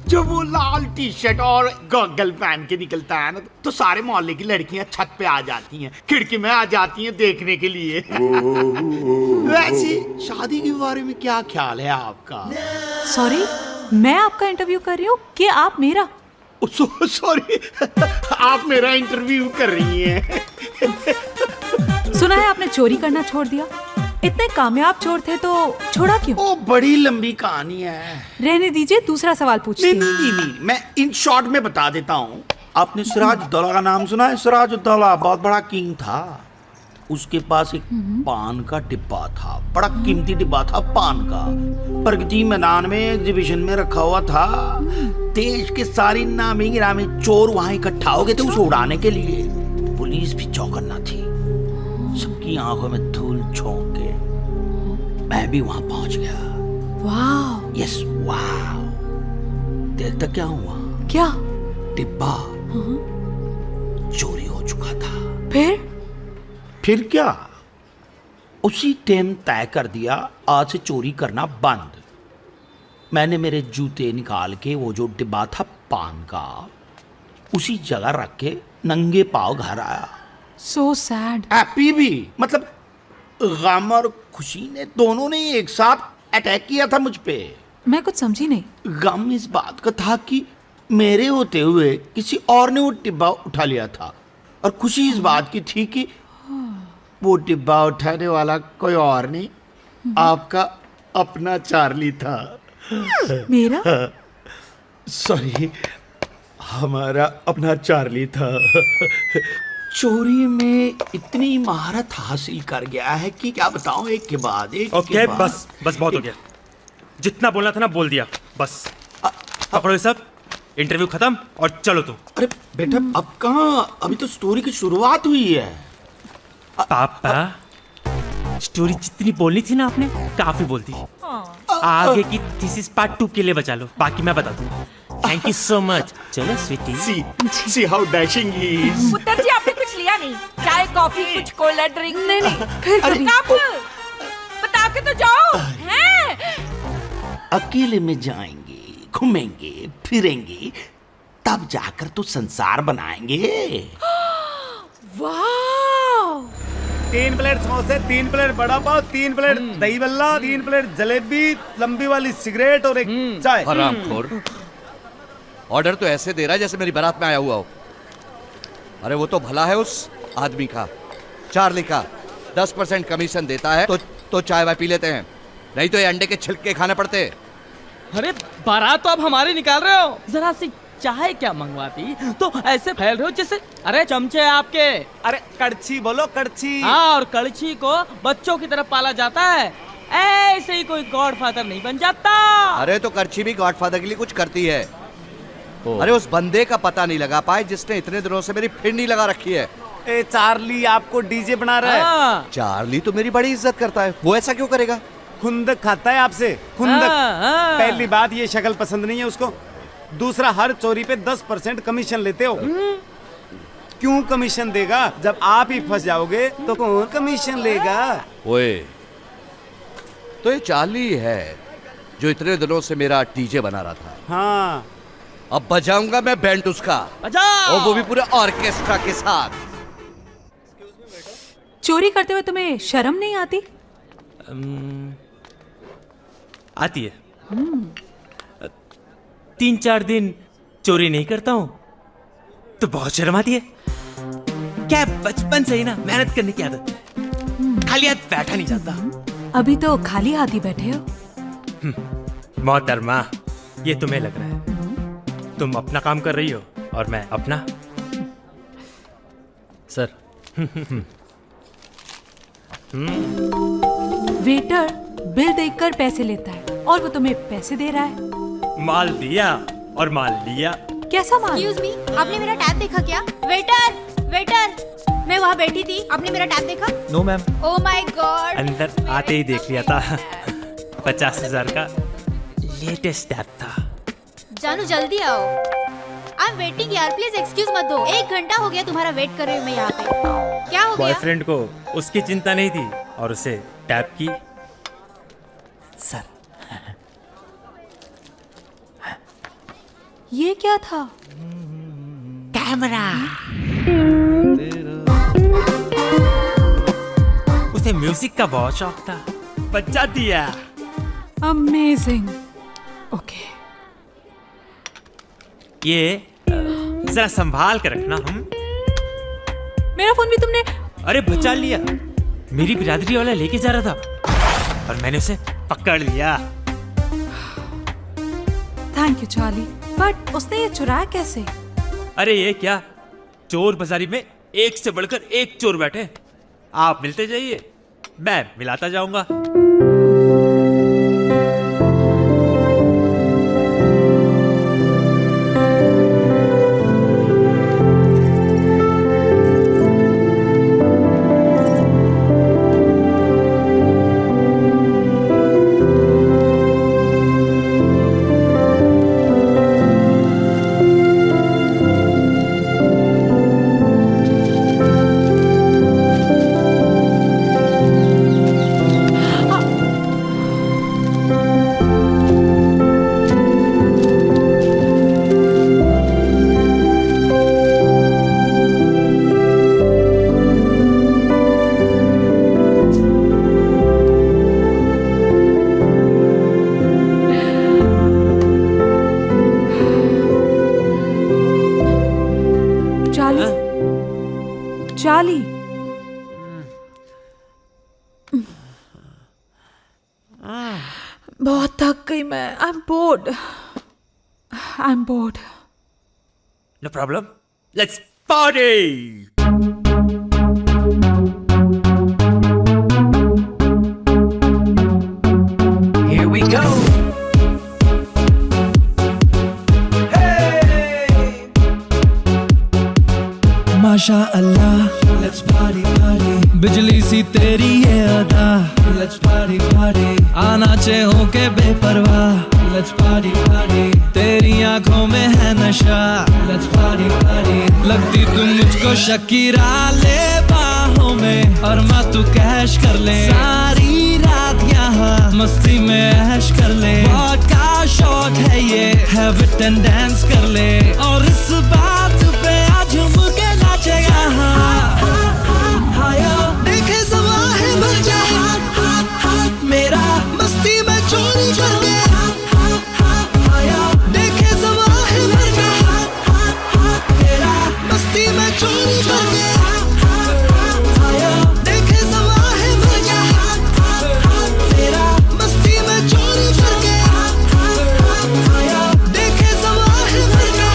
जब वो लाल टी शर्ट और गॉगल पहन के निकलता है ना, तो सारे मोहल्ले की लड़कियां छत पे आ जाती हैं, खिड़की में आ जाती हैं देखने के लिए। वैसे शादी के बारे में क्या ख्याल है आपका? सॉरी, मैं आपका इंटरव्यू कर रही हूँ कि आप मेरा? सॉरी, आप मेरा इंटरव्यू कर रही हैं। सुना है आपने चोरी करना छोड़ दिया। इतने कामयाब चोर थे तो छोड़ा क्यों? ओ बड़ी लंबी कहानी है। रहने दीजिए, दूसरा सवाल पूछती हूँ। नहीं, मैं इन शॉर्ट में बता देता हूँ। आपने सिराजुद्दौला का नाम सुना है? सिराजुद्दौला बहुत बड़ा किंग था। उसके पास एक पान का डिब्बा था, बड़ा कीमती डिब्बा था पान का। प्रगति मैदान में एग्जीबिशन में रखा हुआ था। देश के सारी नामी गिरामी चोर वहां इकट्ठा हो गए थे उसे उड़ाने के लिए। पुलिस भी चौकन्ना थी, सबकी आंखों में धूल झोंक के मैं भी वहां पहुंच गया। वाह। यस वाह। देखता क्या हुआ? क्या? डिब्बा चोरी हो चुका था। फिर क्या? उसी टाइम तय कर दिया आज से चोरी करना बंद। मैंने मेरे जूते निकाल के वो जो डिब्बा था पान का उसी जगह रख के नंगे पांव घर आया। So sad. हैप्पी भी, मतलब गम और खुशी ने दोनों ने एक साथ अटैक किया था मुझ पे। मैं कुछ समझी नहीं। गम इस बात का था कि मेरे होते हुए किसी और ने वो डिब्बा उठा लिया था, और खुशी इस बात की थी कि वो डिब्बा उठाने वाला कोई और नहीं, आपका अपना चार्ली था। मेरा? सॉरी, हमारा अपना चार्ली था। चोरी में इतनी महारत हासिल कर गया है कि क्या बताऊं, एक के बाद एक। ओके, बस बहुत हो गया। जितना बोलना था ना बोल दिया, बस। पकड़ो ये सब, इंटरव्यू खत्म और चलो तुम। अरे बेटा, अब कहाँ, अभी तो स्टोरी की शुरुआत हुई है। पापा, स्टोरी जितनी बोलनी थी ना आपने काफी बोल दी। आगे की थीसिस पार्ट 2 के लिए बचा लो, बाकी मैं बता दूंगा। Thank you so much. चलो Sweety. See how dashing he is. पुत्र जी, आपने कुछ लिया नहीं? चाय, कॉफी, कुछ कोल्ड ड्रिंक? नहीं, फिर कब? बता के तो जाओ। हैं? अकेले में जाएंगे, घूमेंगे, फिरेंगे, तब जाकर तो संसार बनाएंगे। वाह! 3 प्लेट समोसे, 3 प्लेट बड़ा पाव, 3 प्लेट दही बल्ला, 3 प्लेट जलेबी, लंबी वाली सिगरेट और एक चाय। हरामखोर, ऑर्डर तो ऐसे दे रहा है जैसे मेरी बारात में आया हुआ हो। अरे वो तो भला है उस आदमी का, चार्ली का। 10% कमीशन देता है तो चाय वाय पी लेते हैं, नहीं तो ये अंडे के छिलके खाने पड़ते। अरे बारात तो आप हमारी निकाल रहे हो। जरा सी चाय क्या मंगवाती तो ऐसे फैल रहे हो जैसे। अरे चमचे आपके। अरे कड़छी बोलो, कड़छी। हाँ, और कड़छी को बच्चों की तरफ पाला जाता है, ऐसे ही कोई गॉडफादर नहीं बन जाता। अरे तो कड़छी भी गॉडफादर के लिए कुछ करती है। अरे उस बंदे का पता नहीं लगा पाए जिसने इतने दिनों से मेरी फिरनी लगा रखी है। ए चार्ली आपको डीजे बना रहा है। चार्ली तो मेरी बड़ी इज्जत करता है, वो ऐसा क्यों करेगा? खुंदक खाता है आपसे, खुंदक। पहली बात ये शक्ल पसंद नहीं है उसको। दूसरा, हर चोरी पे 10% कमीशन लेते हो। क्यों कमीशन देगा? जब आप ही फंस जाओगे तो कौन कमीशन लेगा? ओए, तो ये चार्ली है जो इतने दिनों से मेरा डीजे बना रहा था। हाँ, अब बजाऊंगा मैं बैंड उसका, और वो भी पूरे ऑर्केस्ट्रा के साथ। चोरी करते हुए तुम्हें शर्म नहीं आती? आती है। 3-4 दिन चोरी नहीं करता हूं तो बहुत शर्म आती है। क्या बचपन से ही ना मेहनत करने की आदत है, खाली हाथ बैठा नहीं जाता। अभी तो खाली हाथ ही बैठे हो। मोहतरमा, ये तुम्हें लग रहा है तुम अपना काम कर रही हो और मैं अपना। सर। वेटर बिल देखकर पैसे लेता है और वो तुम्हें पैसे दे रहा है। माल दिया और माल लिया। कैसा माल? एक्सक्यूज मी, आपने मेरा टैब देखा क्या? वेटर, वेटर, मैं वहाँ बैठी थी, आपने मेरा टैब देखा? No ma'am. Oh my god, अंदर आते ही देख लिया था। 50,000 का लेटेस्ट टैब था। जानू जल्दी आओ। आई एम वेटिंग यार, प्लीज एक्सक्यूज मत दो। 1 घंटा हो गया तुम्हारा वेट कर रही हूँ मैं यहाँ पे। क्या हो गया? बॉयफ्रेंड को उसकी चिंता नहीं थी और उसे टैब की। सर, ये क्या था? कैमरा। उसे म्यूजिक का बहुत शौक था, बजा दिया। अमेजिंग। ओके। ये जरा संभाल के रखना। हम मेरा फोन भी तुमने? अरे बचा लिया, मेरी बिरादरी वाला लेके जा रहा था और मैंने उसे पकड़ लिया। थैंक यू चार्ली, बट उसने ये चुराया कैसे? अरे ये क्या, चोर बाजारी में एक से बढ़कर एक चोर बैठे। आप मिलते जाइए, मैं मिलाता जाऊंगा। चार्ली, बहुत थक गई मैं। I am board. No problem. Let's party! Here we go. माशा अल्लाह, let's party party. बिजली सी तेरी ये अदा, let's party party. आना चे हो के बेपरवाह, let's party party. तेरी आंखों में है नशा, let's party party. लगती तू मुझको शकीरा, ले बाहों में और माँ तू कैश कर ले। सारी रात यहाँ मस्ती में ऐश कर ले। वोडका शॉट है ये, have it and dance कर ले। और इस बात पे आज झूम के नाचेगा। देखे समा है मजा, मेरा मस्ती में चोरी कर के। देखे समा है मजा, मेरा मस्ती में चोरी कर के। देखे समा है मजा, मेरा मस्ती में चोरी कर के। देखे समा है मजा,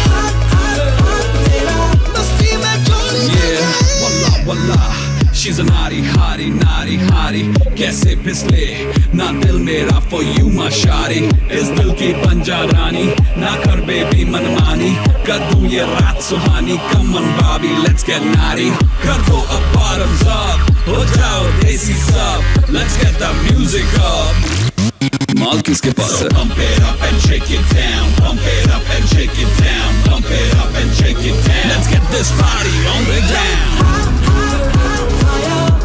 मेरा मस्ती में चोरी कर के। Wallah wallah, she's a naughty hottie, naughty hottie. कैसे फिसले ना दिल मेरा for you my shawty. इस दिल की बंजा रानी, ना कर बेबी मनमानी। कर दूं ये रात सुहानी, come on Bobby let's get naughty. कर दो अब bottoms up, हो जाओ देसी सब, let's get the music up. माल किसके पास है? Pump it up and shake it down, pump it up and shake it down, pump it up and shake it down. Let's get this party on the ground.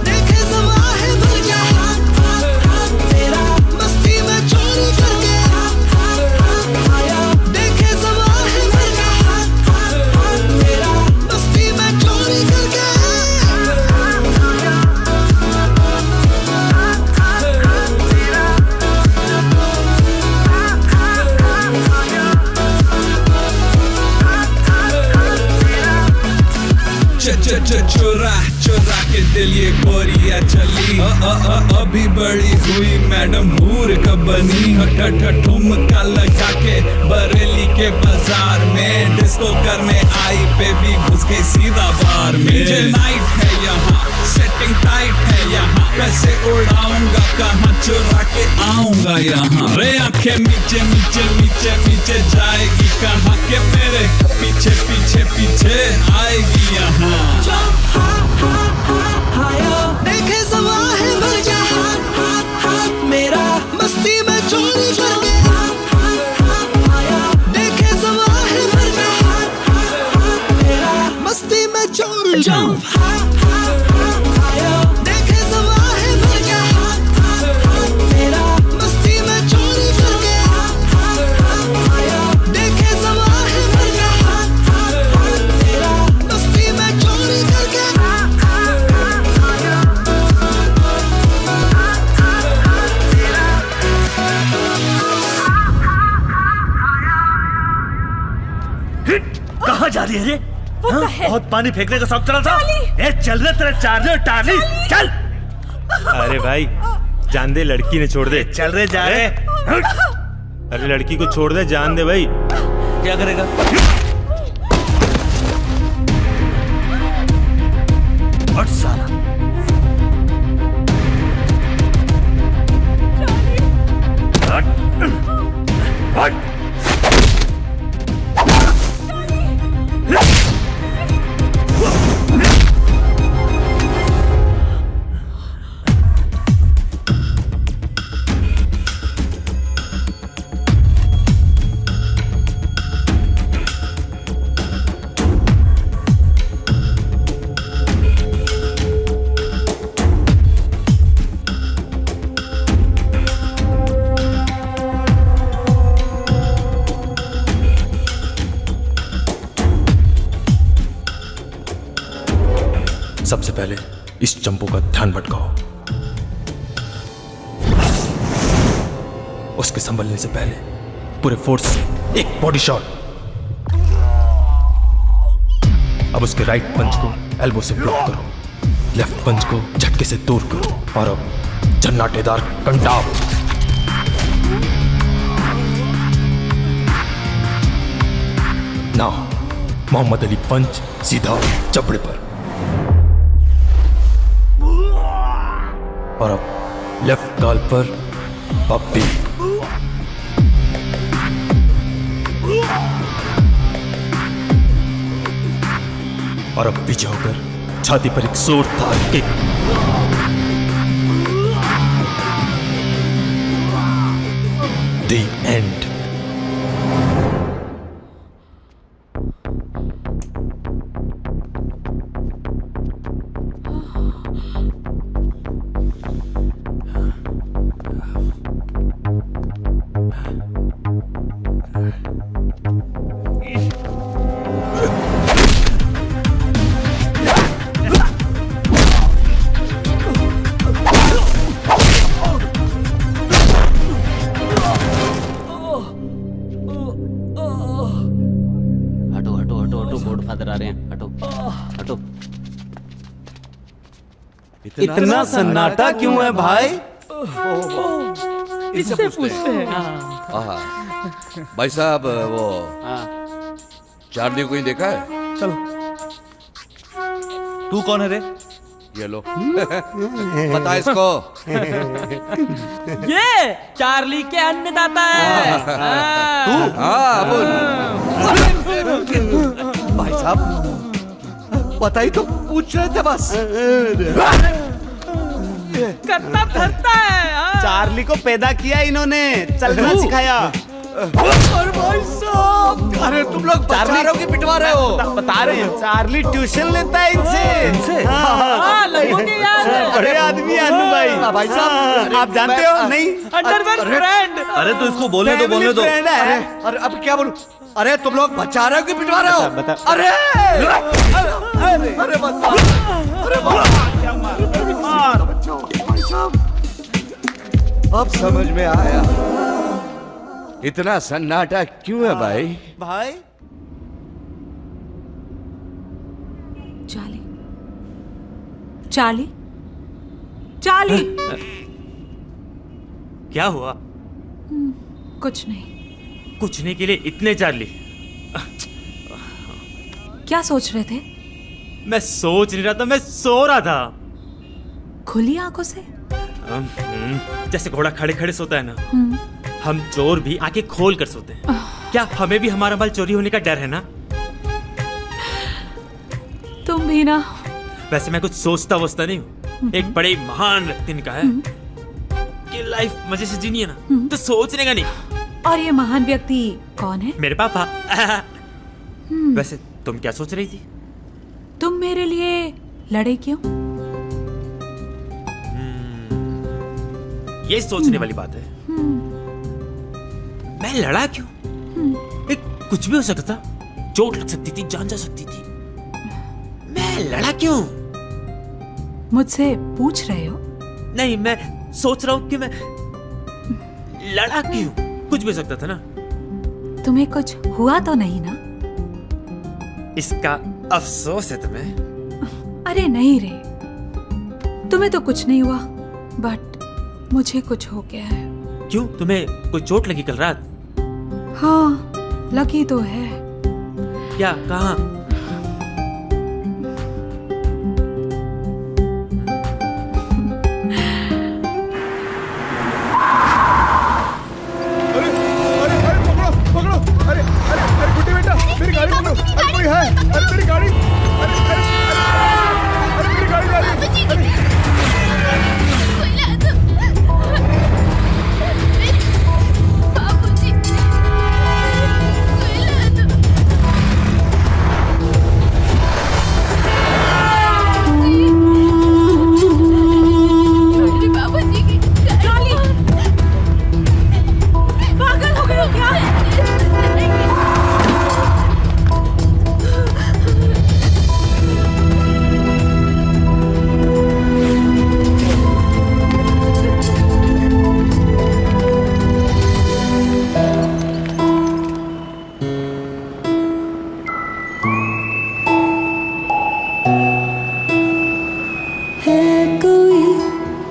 देखे समा है मजा, मेरा मस्ती में चोरी कर के। देखे समा है मजा, मेरा मस्ती में चोरी कर के। चुरा चुरा के दिल ये गोरिया चली। अभी बड़ी हुई मैडम हूर कब बनी। ठुमका लगा के बरेली के बाजार में डिस्को करने आई बेबी, घुस गई सीधा बार में। डीजे नाइट है यहाँ, सेटिंग टाइट है यहाँ, पैसे उड़ाऊंगा कहाँ, चुरा के आऊंगा यहाँ। रे आंखें नीचे नीचे नीचे नीचे जाएगी कहाँ, के मेरे पीछे पीछे पीछे आएगी यहाँ। देखे समा है मजा, मेरा मस्ती में चोरी कर के। देखे समा है मजा, मेरा मस्ती में चोरी कर के। देखे समा है मजा, मेरा मस्ती में चोरी कर के। देखे समा है मजा, मेरा मस्ती में चोरी कर के। कहाँ जाली है रे? बहुत पानी फेंकने का शौक चला था। ए चल रे तेरा चार्ली चल। अरे भाई जान दे, लड़की ने छोड़ दे। चल रे जा रे। अरे लड़की को छोड़ दे, जान दे भाई। क्या करेगा? हट साला। हट। सबसे पहले इस चंपू का ध्यान भटकाओ। उसके संभलने से पहले पूरे फोर्स से एक बॉडी शॉट। अब उसके राइट पंच को एल्बो से ब्लॉक करो, लेफ्ट पंच को झटके से दूर करो और अब जन्नाटेदार कंटाव। नाउ मोहम्मद अली पंच सीधा जबड़े पर और अब लेफ्ट गाल पर पप्पी। और अब पीछे होकर छाती पर एक जोरदार किक। The end. इतना सन्नाटा क्यों है भाई? इससे पूछते हैं। भाई साहब वो चार्ली को ही देखा है? चलो। तू कौन है रे? ये लो। पता है इसको? ये चार्ली के अन्नदाता है। तू? हाँ भाई साहब पता ही तो पूछ रहे थे बस। करता धरता है। चार्ली को पैदा किया इन्होंने, चलना सिखाया। अरे भाई साहब, अरे तुम लोग बचा रहे हो कि पिटवा रहे हो? बता रहे हैं, चार्ली ट्यूशन लेता है इनसे। हाँ, लगोगे यार। बड़े आदमी है अनु भाई। भाई साहब आप जानते हो? नहीं। अंडरवन फ्रेंड। अरे तो इसको बोलने दो, बोलने दो। अरे अब क्या बोलूं? अरे तुम लोग बचा रहे हो कि पिटवा रहे हो? अरे अरे अब समझ में आया इतना सन्नाटा क्यों है भाई? भाई चार्ली, चार्ली, चार्ली। क्या हुआ? कुछ नहीं। कुछ नहीं के लिए इतने चार्ली? क्या सोच रहे थे? मैं सोच नहीं रहा था, मैं सो रहा था। खुली आंखों से? जैसे घोड़ा खड़े खड़े सोता है ना, हम चोर भी आंखें खोल कर सोते हैं। क्या हमें भी हमारा माल चोरी होने का डर है ना? तुम भी ना। वैसे मैं कुछ सोचता वोचता नहीं हूँ। एक बड़े महान व्यक्ति ने कहा है कि लाइफ मजे से जीनी है ना, तो सोचने का नहीं। और ये महान व्यक्ति कौन है? मेरे पापा। वैसे तुम क्या सोच रही थी? तुम मेरे लिए लड़े क्यों? ये सोचने वाली बात है। मैं लड़ा क्यों? कुछ भी हो सकता था, चोट लग सकती थी, जान जा सकती थी। मैं लड़ा क्यों? मुझसे पूछ रहे हो? नहीं, मैं सोच रहा हूं कि मैं लड़ा क्यों। कुछ भी हो सकता था ना। तुम्हें कुछ हुआ तो नहीं ना? इसका अफसोस है तुम्हें? अरे नहीं रे, तुम्हें तो कुछ नहीं हुआ, बट मुझे कुछ हो गया है। क्यों, तुम्हें कोई चोट लगी कल रात? हाँ, लगी तो है। क्या, कहाँ? मेरी गाड़ी पकड़ो, अरे कोई है, अरे मेरी गाड़ी, अरे मेरी गाड़ी जा रही है, बाबूजी, पागल हो गए हो क्या?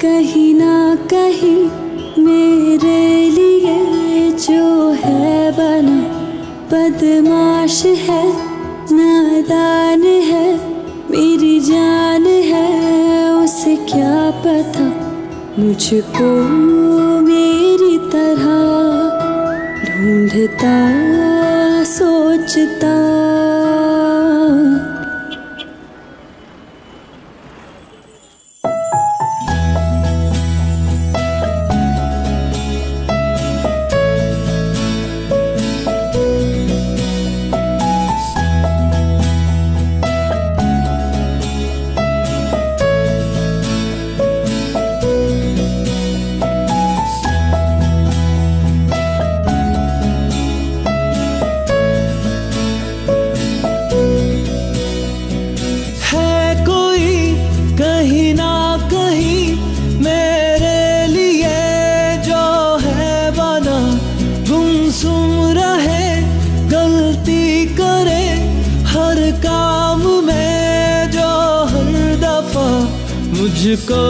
कहीं ना कहीं मेरे लिए जो है बना, बदमाश है, नादान है, मेरी जान है, उसे क्या पता मुझको मेरी तरह ढूंढता सोचता। मुझको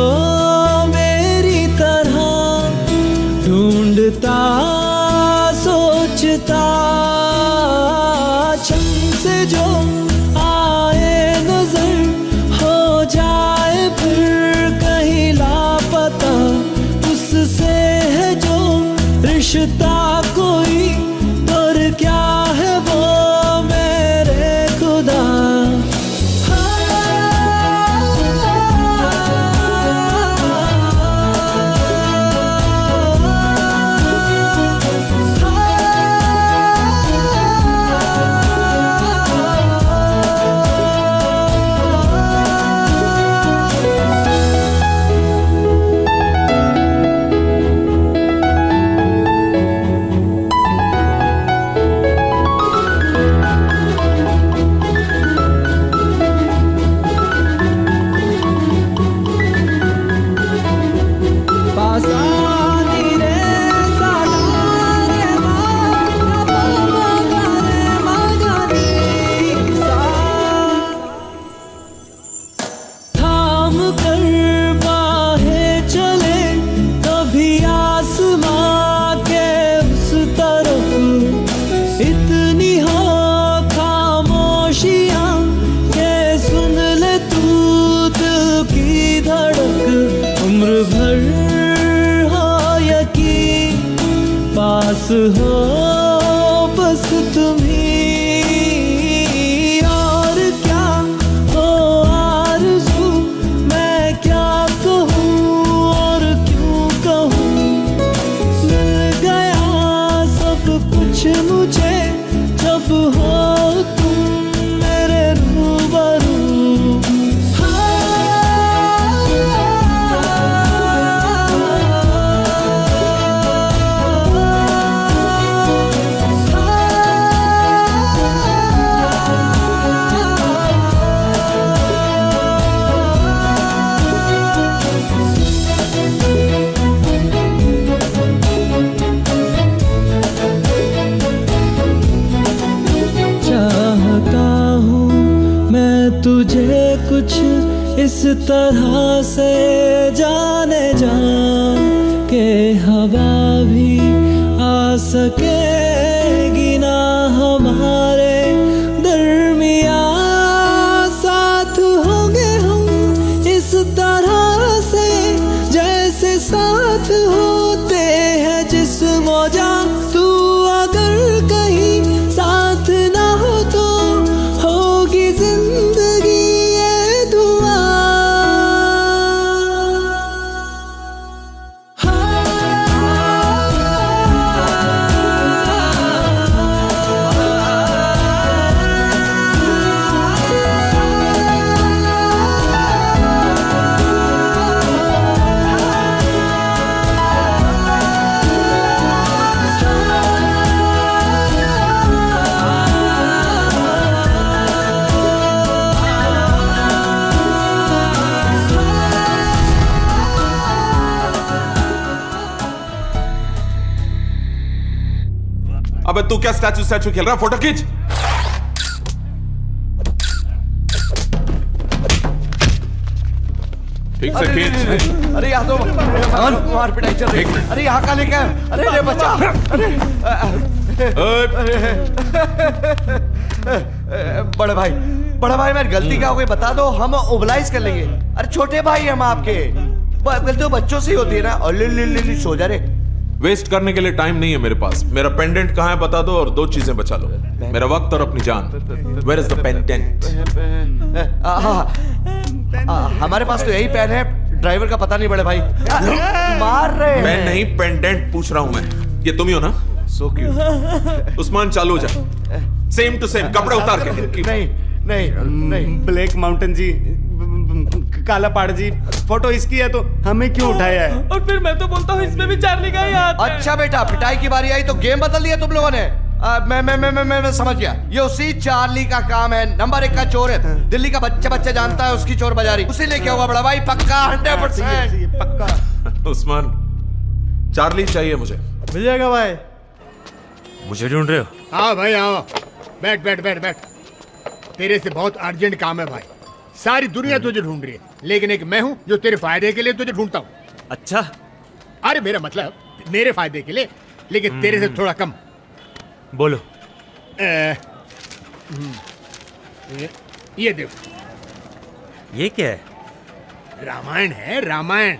मेरी तरह ढूंढता सोचता, छन से जो आए नजर हो जाए फिर कहीं लापता, उससे है जो रिश्ता कोई और क्या है वो मेरे खुदा। हो बस तुम्ही और क्या हो आरज़ू, मैं क्या कहूँ और क्यों कहूँ, मिल गया सब कुछ मुझे जब हो तुम मेरे रूबरू। इस तरह से जाने जान के हवा भी आ सकेगी ना हमारे दरमिया, साथ होंगे हम इस तरह से जैसे साथ होते हैं जिस्म और जान। तू अगर कहीं साथ ना हो तो होगी जिंदगी ये दुआ। अबे तू क्या स्टैचू स्टैचू खेल रहा है? फोटो खींच। ठीक से खींच। अरे यहाँ तो मार पिटाई चल रही है। अरे यहाँ का लेके अरे रे बच्चा। बड़े भाई मेरी गलती क्या हो गई बता दो, हम ओबलाइज कर लेंगे। अरे छोटे भाई हम आपके, गलती तो बच्चों से ही होती है ना। और ले सो जा रे। वेस्ट करने के लिए टाइम नहीं है मेरे पास। मेरा पेंडेंट कहाँ है बता दो और 2 चीजें बचा लो, मेरा वक्त और अपनी जान। Where is the pendant? हमारे पास तो यही पेन है, ड्राइवर का पता नहीं बड़े भाई। मार रहे मैं नहीं, पेंडेंट पूछ रहा हूं मैं। ये तुम ही हो ना? So cute. उस्मान चालू हो जा। सेम टू सेम कपड़े उतार के। नहीं ब्लैक माउंटेन जी, काला पहाड़ जी, फोटो इसकी है तो हमें क्यों उठाया है? और फिर मैं तो बोलता हूँ इसमें भी चार्ली का ही हाथ है। अच्छा बेटा, पिटाई की बारी आई तो गेम बदल दिया तुम लोगों ने। मैं समझ गया, ये उसी चार्ली का काम है। नंबर 1 का चोर है, दिल्ली का बच्चा बजानता है उसकी चोर बाजारी, उसी लेके होगा बड़ा भाई, पक्का 100%। पक्का। उस्मान चार्ली चाहिए मुझे। मिल जाएगा भाई। मुझे ढूंढ रहे हो? हाँ भाई आओ, बैठ। तेरे से बहुत अर्जेंट काम है भाई। सारी दुनिया तुझे ढूंढ रही है, लेकिन एक मैं हूँ जो तेरे फायदे के लिए तुझे ढूंढता हूँ। अच्छा? अरे मेरा मतलब मेरे फायदे के लिए, लेकिन तेरे से थोड़ा कम। बोलो। ये देखो। ये क्या है? रामायण है, रामायण।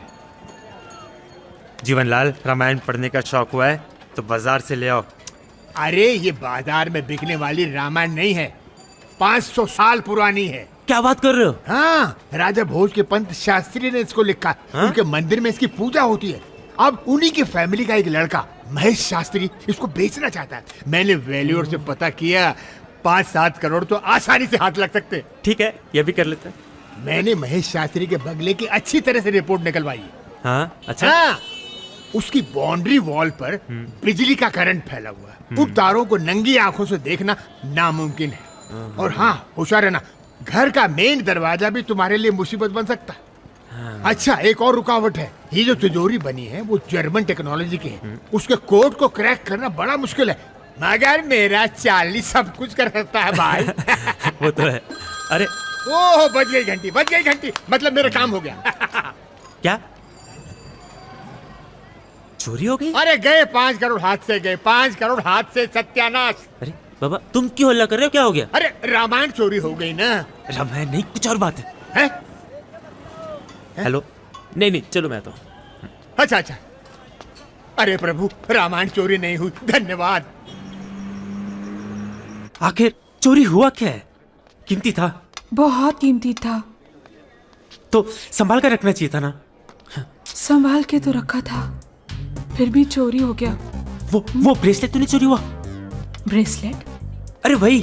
जीवनलाल, रामायण पढ़ने का शौक हुआ है तो बाजार से ले आओ। अरे ये बाजार में बिकने वाली रामायण नहीं है, 500 साल पुरानी है। क्या बात कर रहे हो? हाँ, राजा भोज के पंत शास्त्री ने इसको लिखा। उनके मंदिर में इसकी पूजा होती है। अब उन्हीं की फैमिली का एक लड़का महेश शास्त्री इसको बेचना चाहता है। मैंने वैल्यूअर से पता किया, 5-7 करोड़ तो आसानी से हाथ लग सकते। ठीक है, ये भी कर लेते हैं। मैंने महेश शास्त्री के बंगले की अच्छी तरह से रिपोर्ट निकलवाई। हाँ, अच्छा। हाँ, उसकी बाउंड्री वॉल पर बिजली का करंट फैला हुआ है। उन तारों को नंगी आंखों से देखना नामुमकिन है। और हाँ, होशियार रहना, घर का मेन दरवाजा भी तुम्हारे लिए मुसीबत बन सकता है। अच्छा, एक और रुकावट है। ये जो तिजोरी बनी है वो जर्मन टेक्नोलॉजी की है। उसके कोड को क्रैक करना बड़ा मुश्किल है, मगर मेरा चार्ली सब कुछ कर सकता है भाई। वो तो है। अरे ओह, बज गई घंटी, मतलब मेरा काम हो गया। क्या चोरी हो गई? अरे गए 5 करोड़ हाथ से, गए 5 करोड़ हाथ से, सत्यानाश। अरे बाबा, तुम क्यों हल्ला कर रहे हो? क्या हो गया? अरे रामायण चोरी हो गई ना। रामायण नहीं, कुछ और बात है। हेलो, नहीं, चलो मैं तो। अच्छा। अरे प्रभु, रामायण चोरी नहीं हुई, धन्यवाद। आखिर चोरी हुआ क्या है? कीमती था? बहुत कीमती था। तो संभाल कर रखना चाहिए था ना। संभाल के तो रखा था, फिर भी चोरी हो गया। वो ब्रेसलेट तो नहीं चोरी हुआ? ब्रेसलेट? अरे वही,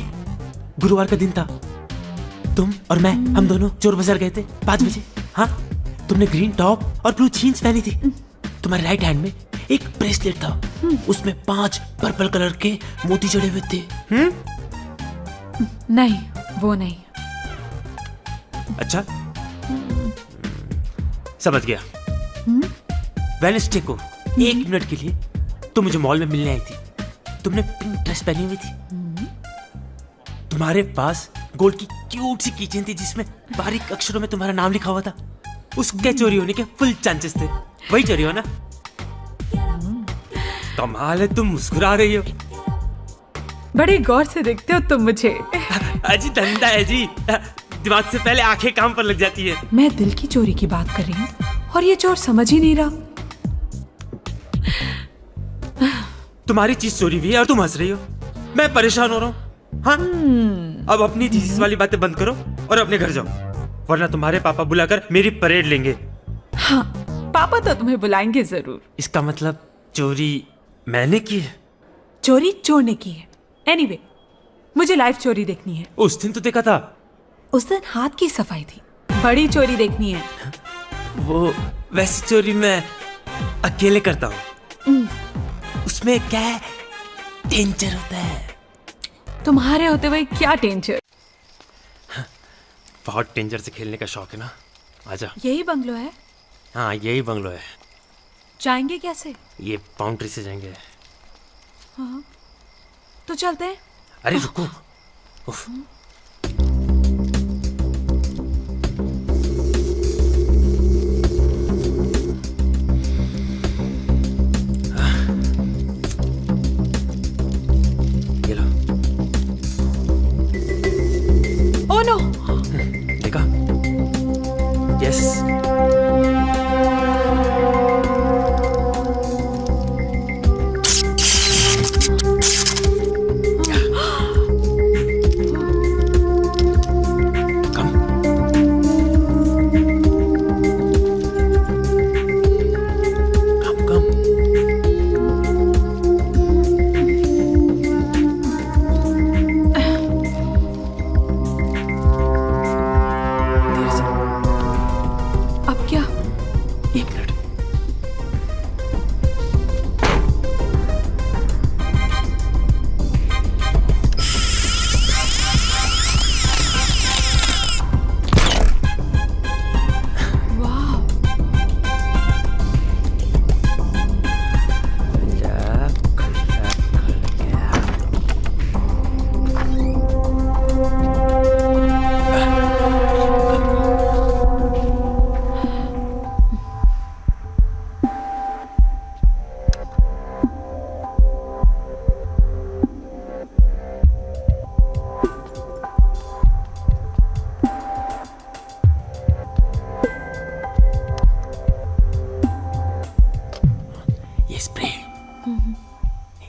गुरुवार का दिन था, तुम और मैं, हम दोनों चोर बाजार गए थे 5 बजे। हाँ, तुमने ग्रीन टॉप और ब्लू जीन्स पहनी थी। तुम्हारे राइट हैंड में एक ब्रेसलेट था, उसमें 5 पर्पल कलर के मोती जड़े हुए थे। नहीं, वो नहीं। अच्छा, समझ गया। वेडनेसडे को 1 मिनट के लिए तुम मुझे मॉल में मिलने आई थी। तुमने पिंक ड्रेस पहनी हुई थी। तुम्हारे पास गोल्ड की क्यूट सी कीचेन थी जिसमें बारीक अक्षरों में तुम्हारा नाम लिखा हुआ था। उसके चोरी होने के फुल चांसेस थे। वही चोरी हो ना? कमाल है, तुम मुस्कुरा रही हो। बड़े गौर से देखते हो तुम मुझे। अजी धंधा है जी, दिमाग से पहले आंखें काम पर लग जाती है। मैं दिल की चोरी की बात कर रही हूँ और ये चोर समझ ही नहीं रहा। तुम्हारी चीज चोरी हुई है और तुम हंस रही हो। मैं परेशान हो रहा हूँ। हाँ? अब अपनी थीसिस वाली बातें बंद करो और अपने घर जाओ, वरना तुम्हारे पापा बुलाकर मेरी परेड लेंगे। हाँ, पापा तो तुम्हें बुलाएंगे जरूर। इसका मतलब चोरी मैंने की है? चोरी चोर ने की है। एनीवे, मुझे लाइव चोरी देखनी है। उस दिन तो देखा था। उस दिन हाथ की सफाई थी। बड़ी चोरी देखनी है। वो वैसी चोरी मैं अकेले करता हूँ। उसमें क्या है, डेंजर होता है। तुम्हारे होते हुए क्या डेंजर? बहुत डेंजर से खेलने का शौक है ना। आजा। यही बंगलो है? हाँ, यही बंगलो है। जाएंगे कैसे? ये बाउंड्री से जाएंगे। हाँ, तो चलते हैं। अरे रुको। उफ। ये लो। Oh no. देखा? यस।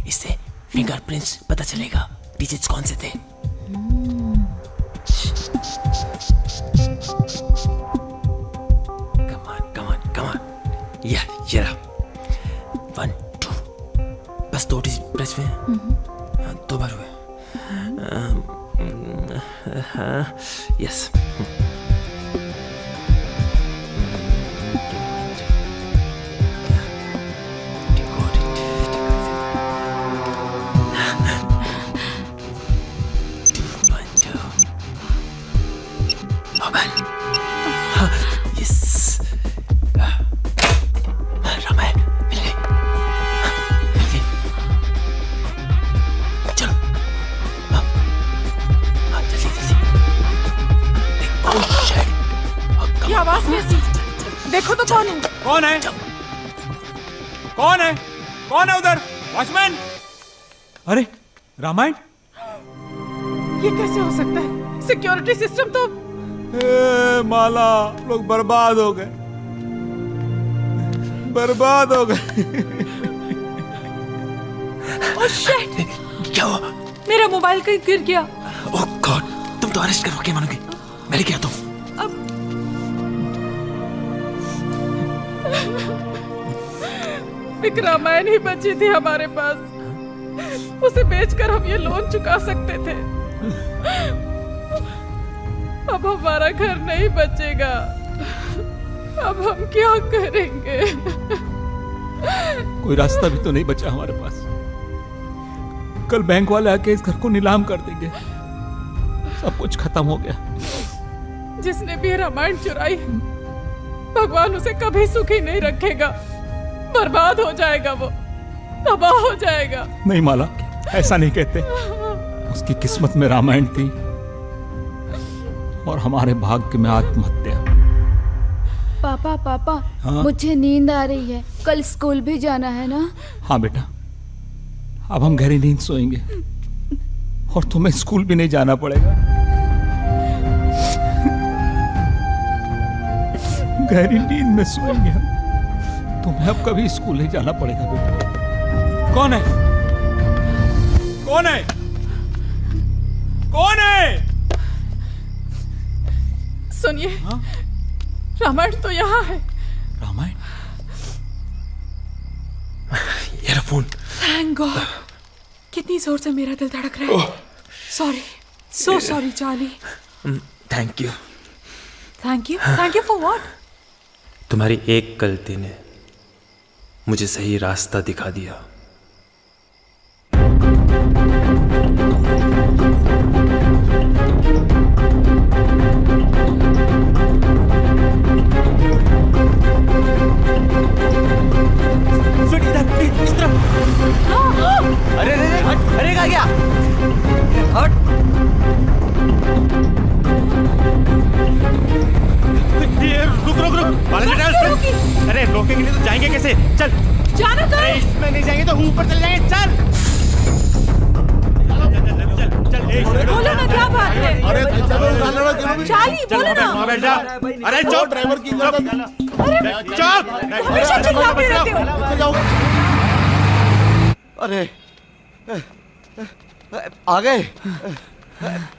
इससे फिंगरप्रिंट्स पता चलेगा डिजिट्स कौन से थे। कम ऑन ये रहा 1 2 बस 2 डिजिट प्रेस में 2 बार हुए। यस देखो तो कौन है? कौन है उधर? वॉचमैन! अरे रामायण, ये कैसे हो सकता है? सिक्योरिटी सिस्टम तो माला, लोग बर्बाद हो गए। Oh shit! क्या हुआ? मेरा मोबाइल कहीं गिर गया। ओह गॉड, तुम तो अरेस्ट करोगे मानोगे। मैं लेके आता हूँ। एक रामायण ही बची थी हमारे पास, उसे बेचकर हम ये लोन चुका सकते थे। अब हमारा घर नहीं बचेगा, अब हम क्या करेंगे? कोई रास्ता भी तो नहीं बचा हमारे पास। कल बैंक वाले आके इस घर को नीलाम कर देंगे, सब कुछ खत्म हो गया। जिसने भी रामायण चुराई, भगवान उसे कभी सुखी नहीं रखेगा, बर्बाद हो जाएगा, वो तबाह हो जाएगा। नहीं माला, ऐसा नहीं कहते। उसकी किस्मत में रामायण थी, और हमारे भाग्य में आत्महत्या। पापा पापा हाँ? मुझे नींद आ रही है, कल स्कूल भी जाना है ना। हाँ बेटा, अब हम गहरी नींद सोएंगे और तुम्हें स्कूल भी नहीं जाना पड़ेगा। गहरी नींद में सोएंगे हम, तुम्हें अब कभी स्कूल नहीं जाना पड़ेगा बेटा। कौन है? कौन है? कौन है? सुनिए, रामायण तो यहाँ है। रामायण? ये फोन। Thank God. कितनी जोर से मेरा दिल धड़क रहा है। Sorry, so sorry Charlie. Thank you. Thank you? Thank you for what? तुम्हारी एक गलती ने मुझे सही रास्ता दिखा दिया। अरे अरे कहाँ गया? हट। रुक रुक रुक। अरे रोकेंगे नहीं तो जाएंगे कैसे? चल। जाना तो। अरे इसमें नहीं जाएंगे तो ऊपर चले जाएंगे। चल। बोलो ना, क्या बात है? अरे चार्ली बोलो ना। अरे चुप। ड्राइवर की चुप। हमेशा चिल्लाते रहते हो। अरे आ गए।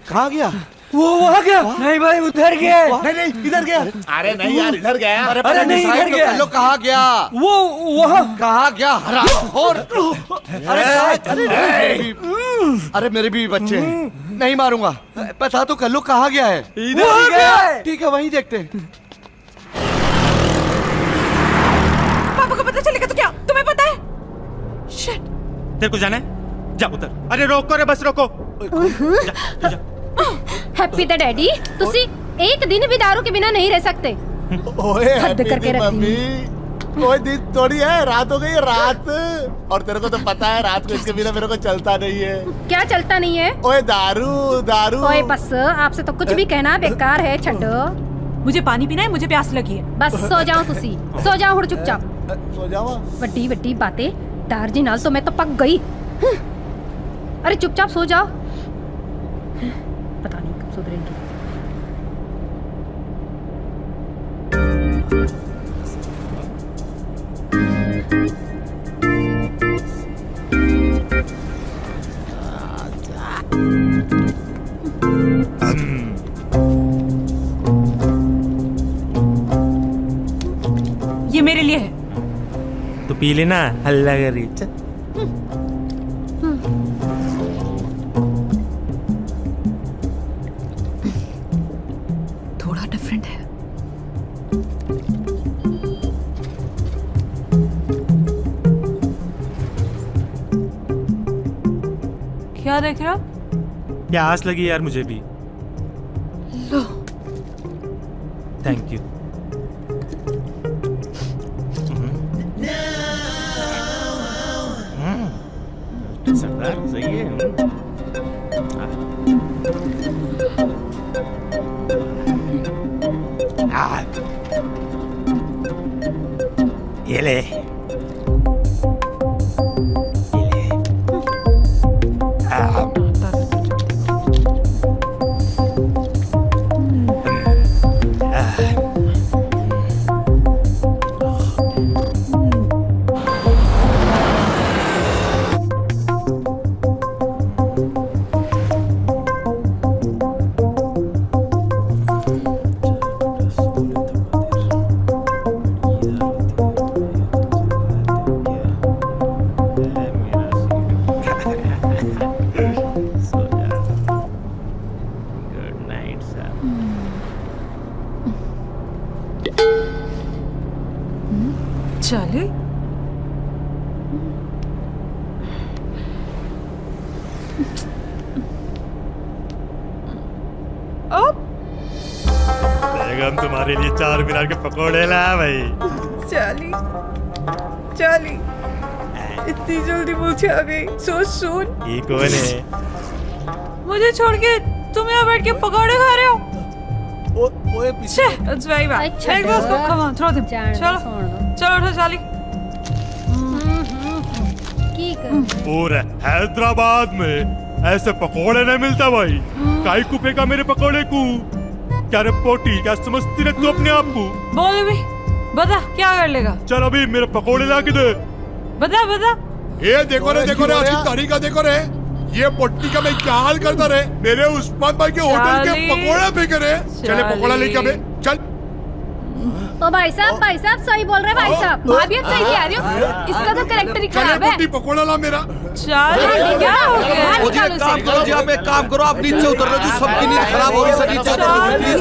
कहाँ गया? वो आ गया। नहीं भाई, उधर गया। नहीं नहीं, इधर गया। अरे नहीं यार, इधर गया। अरे नहीं, इधर गया। लोग कहाँ गया? वो वहाँ कहाँ गया? हरामखोर। अरे मेरे भी बच्चे नहीं मारूंगा। बता तो कल्लू कहाँ गया है? इधर गया। ठीक है, वहीं देखते हैं। पापा को पता चलेगा तो क्या? तुम्हें पता है? शिट। तेरे को जाना है? जा उतर। अरे रोको रे, बस रोको। हैप्पी द डैडी, तुसी एक दिन भी दारू के बिना नहीं रह सकते। ओए हद करके रखती मम्मी, कोई दिन थोड़ी है, रात हो गई है, रात। और तेरे को तो पता है रात को इसके बिना मेरे को चलता नहीं है। क्या चलता नहीं है? ओए दारू दारू। ओए बस, आपसे तो कुछ भी कहना बेकार है। छड्डो। मुझे पानी पीना है, मुझे प्यास लगी है। बस सो जाओ तुसी, सो जाओ हुड़ चुपचाप। सो जाओ। वड्डी वड्डी बातें। दारजी नाल तो मैं तो पक गई। अरे चुपचाप सो जाओ। पता नहीं कब सुधरेंगी। ये मेरे लिए है। तो पी लेना, हल्ला कर रही। चल। थोड़ा डिफरेंट है। क्या देख रहे हो? प्यास लगी यार मुझे भी। लो। Thank you. सरदार सही है। ये ले। चले। हम तुम्हारे लिए 4 मीनार के पकोड़े लाया भाई। चाली, चाली, इतनी जल्दी मुझे आ गई। सो सून। ये कौन है? मुझे छोड़ के तुम यहाँ बैठ के पकौड़े खा रहे हो? It's very bad. Let go. Come on, throw them. चलो, चलो उठो चार्ली। पूरे हैदराबाद में ऐसे पकोड़े नहीं मिलता भाई। काई को फेंका मेरे पकोड़े को? क्या रे पोटी, क्या समझती रहे तू अपने आप को? बोल अभी, बता क्या कर लेगा? चल अभी मेरे पकोड़े ला के दे। बता बता। ये देखो रे आज की तारीख का देखो रे। ये पोटी का मैं क्या हाल करता रे। मेरे उस्मान भाई के होटल के पकोड़े फेंक रे। चले पकोड़ा लेके अबे चल। ओ भाई साहब सही बोल रहे भाई साहब। भाभी अब सही कह रही हो। इसका तो कैरेक्टर ही खराब है। पकोड़ा ला मेरा। चार्ली क्या हो गया? वो जी एक काम करो जी, आप एक काम करो, आप नीचे उतर लो जी, सबकी नींद खराब हो रही है, नीचे उतर लो प्लीज।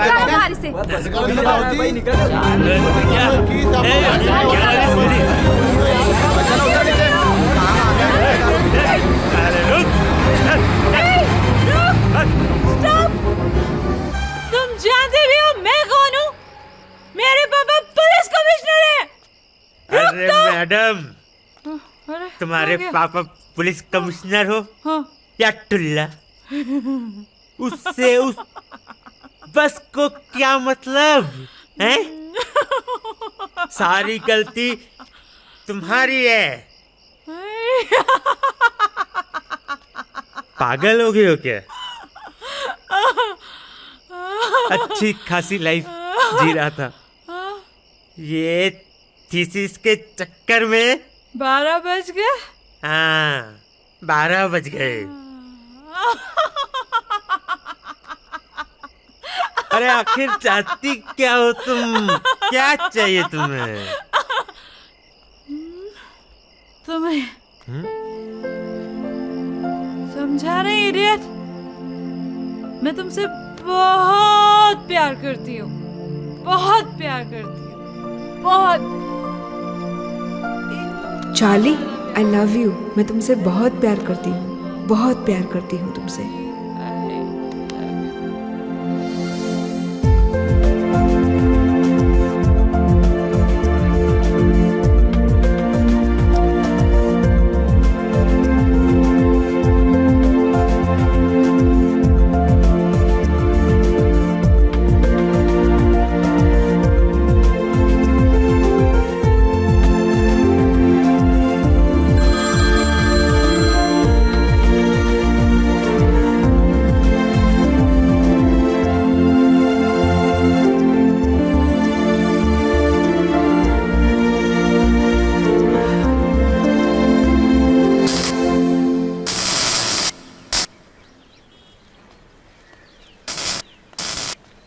तुम जानते भी हो मैं कौन हूँ? मेरे पापा पुलिस कमिश्नर हैं। अरे मैडम, तुम्हारे पापा पुलिस कमिश्नर हो या टुल्ला? उससे उस बस को क्या मतलब है? सारी गलती तुम्हारी है। पागल हो गए हो क्या? अच्छी खासी लाइफ जी रहा था, ये थीसिस के चक्कर में 12 बज गए। हाँ 12 बज गए। अरे आखिर चाहती क्या हो तुम? क्या चाहिए तुम्हें? तुम्हें समझा रहे इडियट, मैं तुमसे बहुत प्यार करती हूँ, बहुत प्यार करती हूँ, बहुत। Charlie I love you. मैं तुमसे बहुत प्यार करती हूँ, बहुत प्यार करती हूँ तुमसे।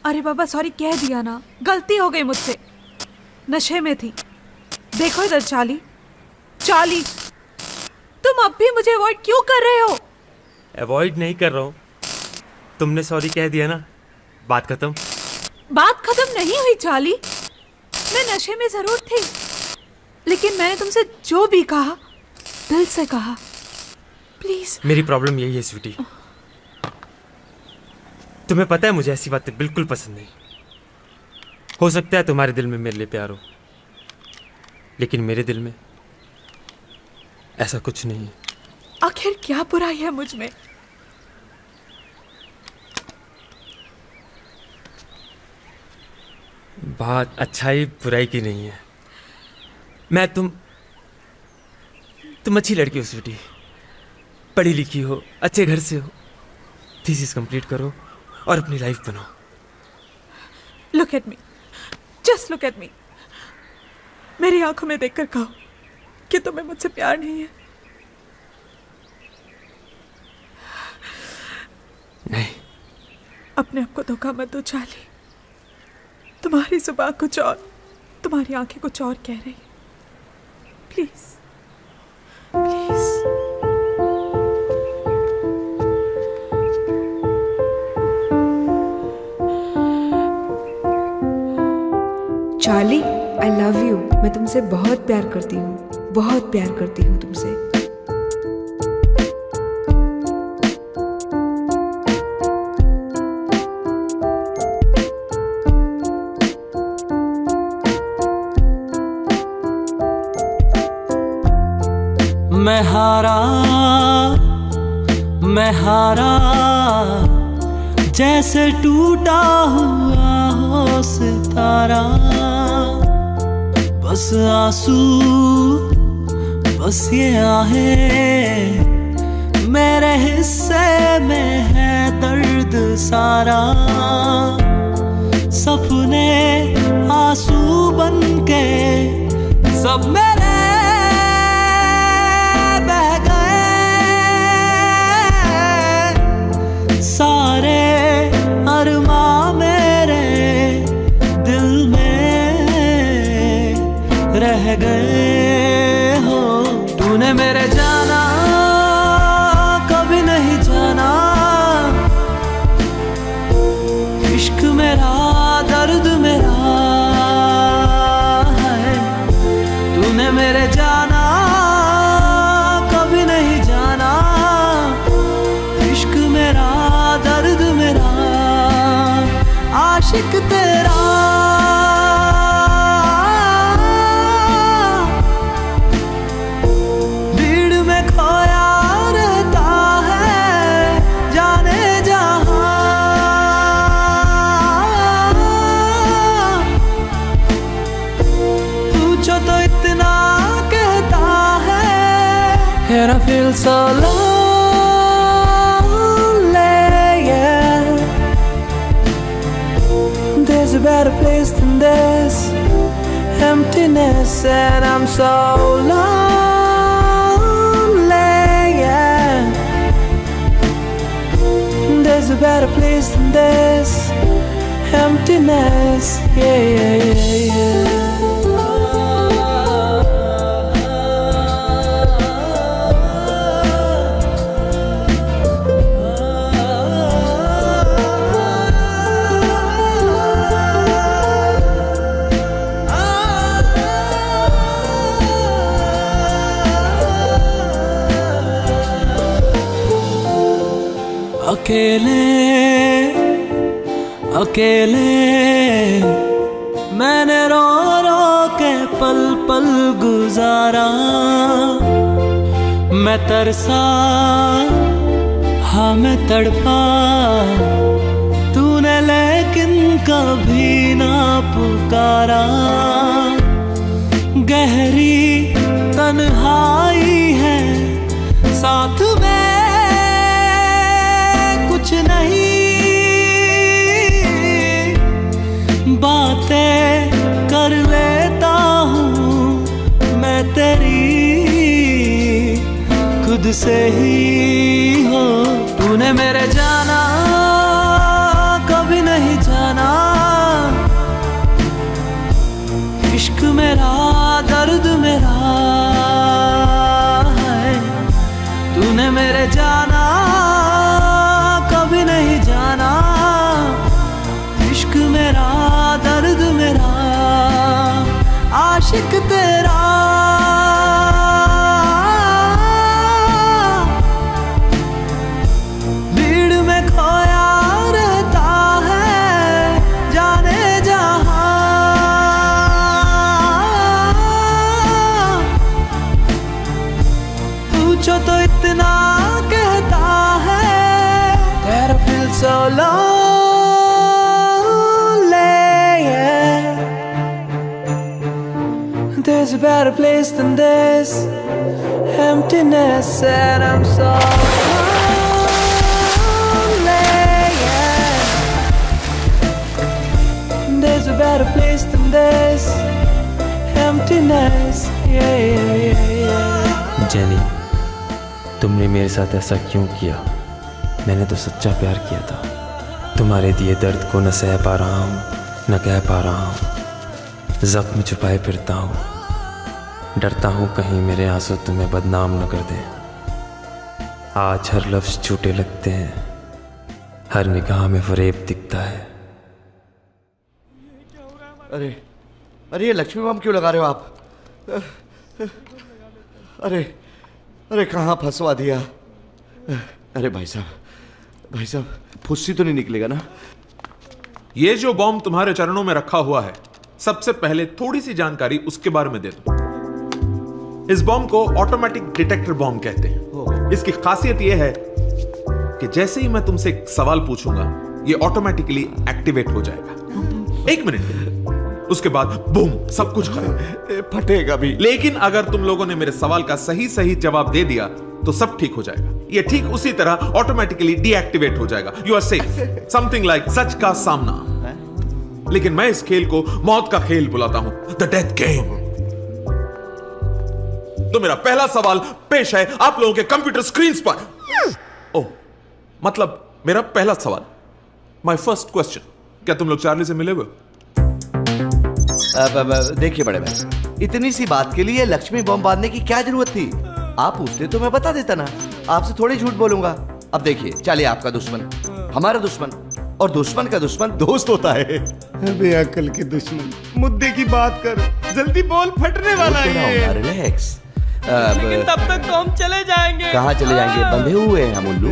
अरे बाबा सॉरी कह दिया ना, गलती हो गई मुझसे, नशे में थी। देखो इधर चार्ली, चार्ली तुम अब भी मुझे अवॉइड क्यों कर रहे हो? अवॉइड नहीं कर रहा हूँ, तुमने सॉरी कह दिया ना, बात खत्म। बात खत्म नहीं हुई चार्ली, मैं नशे में जरूर थी, लेकिन मैंने तुमसे जो भी कहा दिल से कहा। प्लीज। मेरी प्रॉब्लम यही है स्वीटी, तुम्हें पता है मुझे ऐसी बातें बिल्कुल पसंद नहीं। हो सकता है तुम्हारे दिल में मेरे लिए प्यार हो, लेकिन मेरे दिल में ऐसा कुछ नहीं है। आखिर क्या बुराई है मुझ में? बात अच्छाई बुराई की नहीं है। तुम अच्छी लड़की हो स्वीटी, पढ़ी लिखी हो, अच्छे घर से हो, थीसिस कंप्लीट करो और अपनी लाइफ बनाओ। Look at me, just look at me. मेरी आंखों में देखकर कहो कि तुम्हें मुझसे प्यार नहीं है। नहीं। अपने आप को धोखा मत दो चार्ली, तुम्हारी जुबान कुछ और, तुम्हारी आंखें कुछ और कह रही है। Please please. Charlie I love you. मैं तुमसे बहुत प्यार करती हूँ, बहुत प्यार करती हूँ तुमसे। मैं हारा जैसे टूटा हुआ हो, सितारा, बस आंसू बस ये आहें, मेरे हिस्से में है दर्द सारा। सपने आंसू बन के सब मेरे बह गए, सारे अरमां मेरे दिल में रह गए हो। तूने मेरे जाना कभी नहीं जाना, इश्क मेरा दर्द मेरा है। तूने मेरे जाना कभी नहीं जाना, इश्क मेरा दर्द मेरा, आशिक तेरा। भीड़ में खोया रहता है जाने जहां, पूछो तो इतना कहता है। And I feel so lonely, yeah. There's a better place than this emptiness, and I'm so lonely, yeah. There's a better place than this emptiness, yeah, yeah, yeah, yeah. अकेले अकेले मैंने रो रो के पल पल गुजारा। मैं तरसा हाँ मैं तड़पा, तूने लेकिन कभी ना पुकारा। गहरी तन्हाई है साथ में कुछ नहीं, बातें कर लेता हूँ मैं तेरी खुद से ही हो। तूने मेरे जाना कभी नहीं जाना, इश्क मेरा दर्द मेरा है। तूने मेरे जाना कभी नहीं जाना, इश्क मेरा दर्द मेरा, आशिक तेरा। भीड़ में खोया रहता है जाने जहां, पूछो तो इतना कहता है। That I feel so lonely, yeah. There's a better place than this emptiness, and I'm so lonely, yeah. There's a better place than this emptiness, yeah, yeah, yeah, yeah. Jenny, तुमने मेरे साथ ऐसा क्यों किया? मैंने तो सच्चा प्यार किया था। तुम्हारे दिए दर्द को न सह पा रहा हूँ न कह पा रहा हूँ, जख्म छुपाए फिरता हूँ, डरता हूँ कहीं मेरे आंसू तुम्हें बदनाम न कर दें। आज हर लफ्ज़ झूठे लगते हैं, हर निगाह में फरेब दिखता है। अरे अरे ये लक्ष्मी बम क्यों लगा रहे हो आप? अरे अरे कहाँ फंसवा दिया? अरे भाई साहब फुस्सी तो नहीं निकलेगा ना? ये जो बॉम्ब तुम्हारे चरणों में रखा हुआ है, सबसे पहले थोड़ी सी जानकारी उसके बारे में दे दो। इस बॉम्ब को ऑटोमेटिक डिटेक्टर बॉम्ब कहते हैं। इसकी खासियत यह है कि जैसे ही मैं तुमसे एक सवाल पूछूंगा, ये ऑटोमेटिकली एक्टिवेट हो जाएगा। 1 मिनट, उसके बाद बूम, सब कुछ खत्म। फटेगा भी। लेकिन अगर तुम लोगों ने मेरे सवाल का सही सही जवाब दे दिया तो सब ठीक हो जाएगा। ये ठीक उसी तरह ऑटोमेटिकली डीएक्टिवेट हो जाएगा। You are safe. Something like Sach Ka Saamna. लेकिन मैं इस खेल को मौत का खेल बुलाता हूं, द डेथ गेम। तो मेरा पहला सवाल पेश है आप लोगों के कंप्यूटर स्क्रीन पर। ओह, मतलब मेरा पहला सवाल, माय फर्स्ट क्वेश्चन, क्या तुम लोग चार्ली से मिले हुए? देखिए बड़े भाई, इतनी सी बात के लिए लक्ष्मी बम बांधने की क्या जरूरत थी? आप पूछते तो मैं बता देता ना, आपसे थोड़ी झूठ बोलूंगा। अब देखिए, चलिए आपका दुश्मन हमारा दुश्मन, और दुश्मन का दुश्मन दोस्त होता है। अबे अकल के दुश्मन, मुद्दे की बात कर, जल्दी बोल, फटने वाला है ये। रिलैक्स। लेकिन तब तक तो हम चले जाएंगे। कहाँ चले जाएंगे? बंधे हुए हैं हम उल्लू।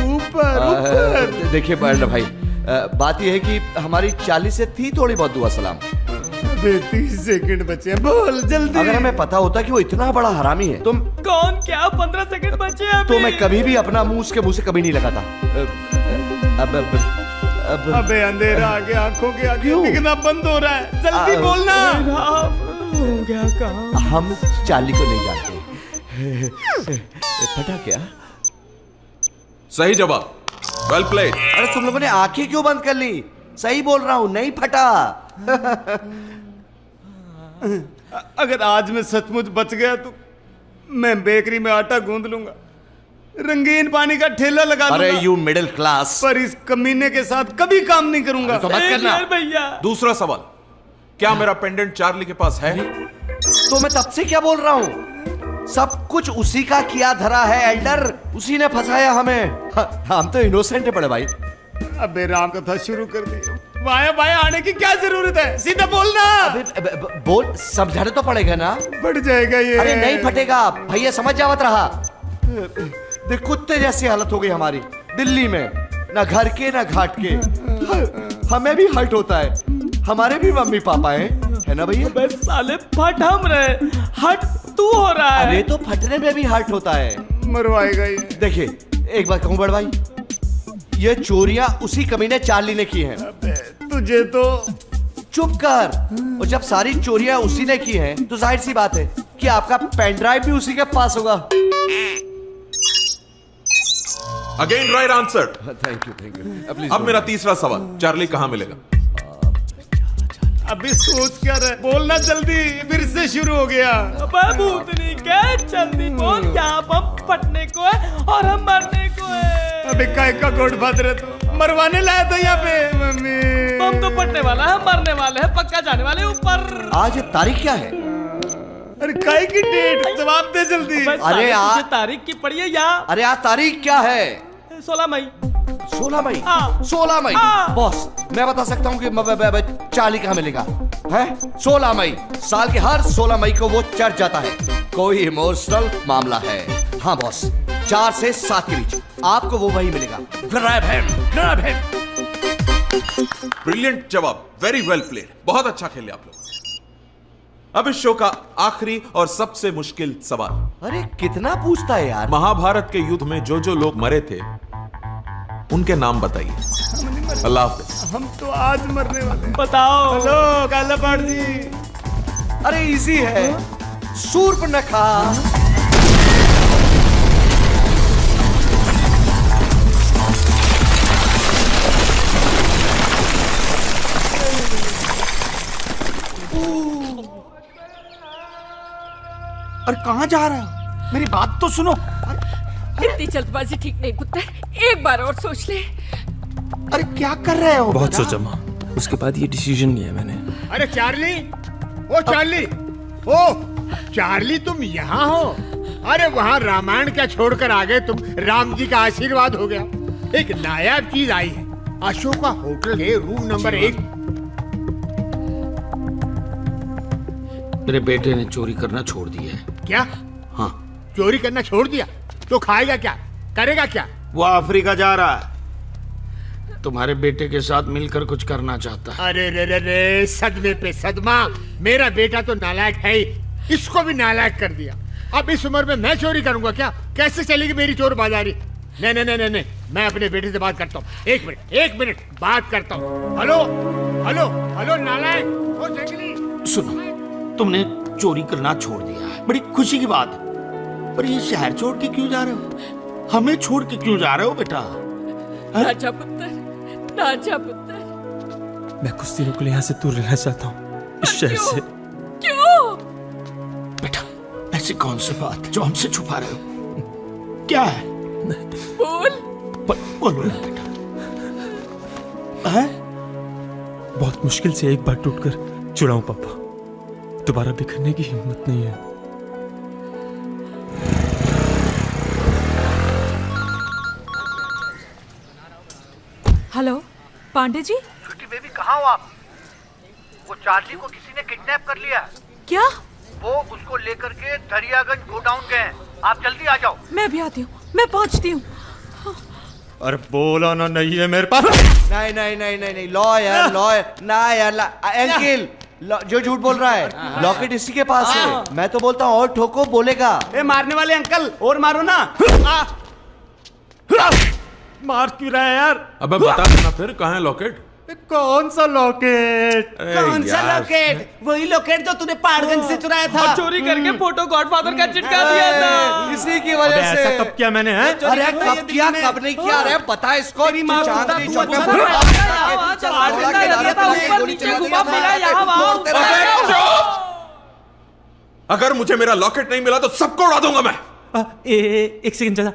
ऊपर। देखिए बड़े भाई, बात यह है कि हमारी चार्ली से थी थोड़ी बहुत दुआ सलाम। 30 सेकंड बचे हैं, बोल जल्दी। अगर हमें पता होता कि वो इतना बड़ा हरामी है, तुम कौन क्या 15 सेकंड बचे हैं तो मैं कभी भी अपना मुंह उसके मुंह से कभी नहीं लगाता। अब अबे अंधेरा आ गया, आंखों के आगे दिखना बंद हो रहा है, जल्दी बोलना। हो गया काम। हम चार्ली को नहीं जानते। फटा क्या? सही जवाब, वेल प्लेड। अरे तुम लोगों ने आंखें क्यों बंद कर ली? सही बोल रहा हूं, नहीं फटा। अगर आज मैं सचमुच बच गया तो मैं बेकरी में आटा गूंद लूंगा, रंगीन पानी का ठेला लगा लूंगा। अरे यू मिडिल क्लास। पर इस कमीने के साथ कभी काम नहीं करूंगा। तो मत करना। भैया। दूसरा सवाल, क्या मेरा पेंडेंट चार्ली के पास है? तो मैं तब से क्या बोल रहा हूं, सब कुछ उसी का किया धरा है एल्डर, उसी ने फंसाया हमें। हम तो इनोसेंट है बड़े भाई। अबे राम कथा शुरू कर दी, वाया वाया आने की क्या जरूरत है? सीधा बोलना। बोल, समझाने तो पड़ेगा ना। बढ़ जाएगा ये। अरे नहीं फटेगा भैया, समझ जावत रहा। देख कुत्ते जैसी हालत हो गई हमारी दिल्ली में, ना घर के ना घाट के। हमें भी हर्ट होता है, हमारे भी मम्मी पापा है ना भैया? बस साले फट हम रहे, हट तू हो रहा है। अरे तो फटने में भी हर्ट होता है। मरवाएगा ये। देखिए एक बात कहूं बड़ भाई, ये चोरियां उसी कमीने चार्ली ने की हैं। तुझे तो चुप कर। और जब सारी चोरियां उसी ने की हैं तो जाहिर सी बात है कि आपका पेन ड्राइव भी उसी के पास होगा। Again right answer. Thank you. अब मेरा तीसरा सवाल, चार्ली कहां मिलेगा? अभी सोच क्या रहे, बोलना जल्दी, फिर से शुरू हो गया। भूतनी क्या जल्दी बोल, यहाँ बम फटने को है और हम मरने को है। अबे काय का गोट बात रहे, तो मरवाने लाया था यहाँ पे। मम्मी बम तो फटने वाला है, मरने वाले हैं, पक्का जाने वाले ऊपर। आज तारीख क्या है? अरे काय की डेट, जवाब दे जल्दी। अरे आज तारीख की पड़ी है यहाँ। अरे आज तारीख क्या है? 16 मई। 16 मई? 16 मई। बॉस मैं बता सकता हूँ कि चार्ली कहाँ मिलेगा है? 16 मई, साल के हर 16 मई को वो चर्च जाता है। कोई इमोशनल मामला है। हाँ बॉस, 4 से 7 के बीच आपको वो वही मिलेगा। Grab him, grab him. Brilliant जवाब, वेरी वेल प्लेड, बहुत अच्छा खेले आप लोग। अब इस शो का आखिरी और सबसे मुश्किल सवाल। अरे कितना पूछता है यार। महाभारत के युद्ध में जो जो लोग मरे थे उनके नाम बताइए। अल्लाह हाफिज। हम तो आज मरने वाले। बताओ। हेलो कालापाड़ जी। अरे इजी है, शूर्पणखा। अरे कहाँ जा रहे हो? मेरी बात तो सुनो। इतनी जल्दबाजी ठीक नहीं पुत्र, एक बार और सोच ले। अरे क्या कर रहे हो? बहुत सोचा माँ, उसके बाद ये डिसीजन लिया मैंने। अरे चार्ली, ओ चार्ली, ओ चार्ली तुम यहाँ हो? अरे वहाँ रामायण क्या छोड़कर आ गए तुम? राम जी का आशीर्वाद हो गया। एक नायाब चीज आई है, अशोका होटल के रूम नंबर 1। मेरे बेटे ने चोरी करना छोड़ दिया है। क्या? हाँ। चोरी करना छोड़ दिया तो खाएगा क्या, करेगा क्या? वो अफ्रीका जा रहा है, तुम्हारे बेटे के साथ मिलकर कुछ करना चाहता है। अरे रे रे रे, सदमे पे सदमा। मेरा बेटा तो नालायक है ही, इसको भी नालायक कर दिया। अब इस उम्र में मैं चोरी करूंगा क्या? कैसे चलेगी मेरी चोर बाजारी? नहीं नहीं नहीं नहीं, मैं अपने बेटे से बात करता हूँ। एक मिनट बात करता हूँ। हेलो हेलो हेलो नालायक, ओ जंगली। सुनो, तुमने चोरी करना छोड़ दिया है, बड़ी खुशी की बात है। पर ये शहर छोड़ के क्यों जा रहे हो? हमें छोड़ के क्यों जा रहे हो बेटा? नाचा पुत्र, नाचा पुत्र। मैं कुछ दिनों के लिए यहाँ से दूर रहना चाहता हूँ, इस शहर से। क्यों? बेटा, ऐसी कौन सी बात है जो हमसे छुपा रहे हो? क्या है? बोल। बोलो ना बेटा। है? बहुत मुश्किल से एक बार टूटकर जुड़ा हूं पापा, दोबारा बिखरने की हिम्मत नहीं है। हेलो पांडे जी। छोटी बेबी कहाँ हो आप? वो चार्ली को किसी ने किडनैप कर लिया। क्या? वो उसको लेकर के दरियागंज गोडाउन गए हैं। आप जल्दी आ जाओ। मैं भी आती हूँ, मैं पहुँचती हूँ। अरे बोला ना नहीं है मेरे पास। नहीं नहीं नहीं नहीं नहीं, लॉयर लॉयर ना यार, अंकिल जो झूठ बोल रहा है, लॉकेट इसी के पास है। मैं तो बोलता हूँ और ठोको, बोलेगा। ए मारने वाले अंकल, और मारो ना। मार क्यों रहा है यार? अबे बता देना फिर, कहाँ है लॉकेट? कौन सा लॉकेट? कौन सा लॉकेट? वही लॉकेट जो तूने पहाड़गंज से चुराया था। चोरी करके फोटो गॉडफादर का चिपका दिया था। इसी की वजह से। ऐसा कब किया मैंने? है अरे कब किया, कब नहीं किया? अरे बता इसको। चांदनी चौक पे अगर मुझे मेरा लॉकेट नहीं मिला तो सबको उड़ा दूंगा मैं। एक सेकंड चाचा,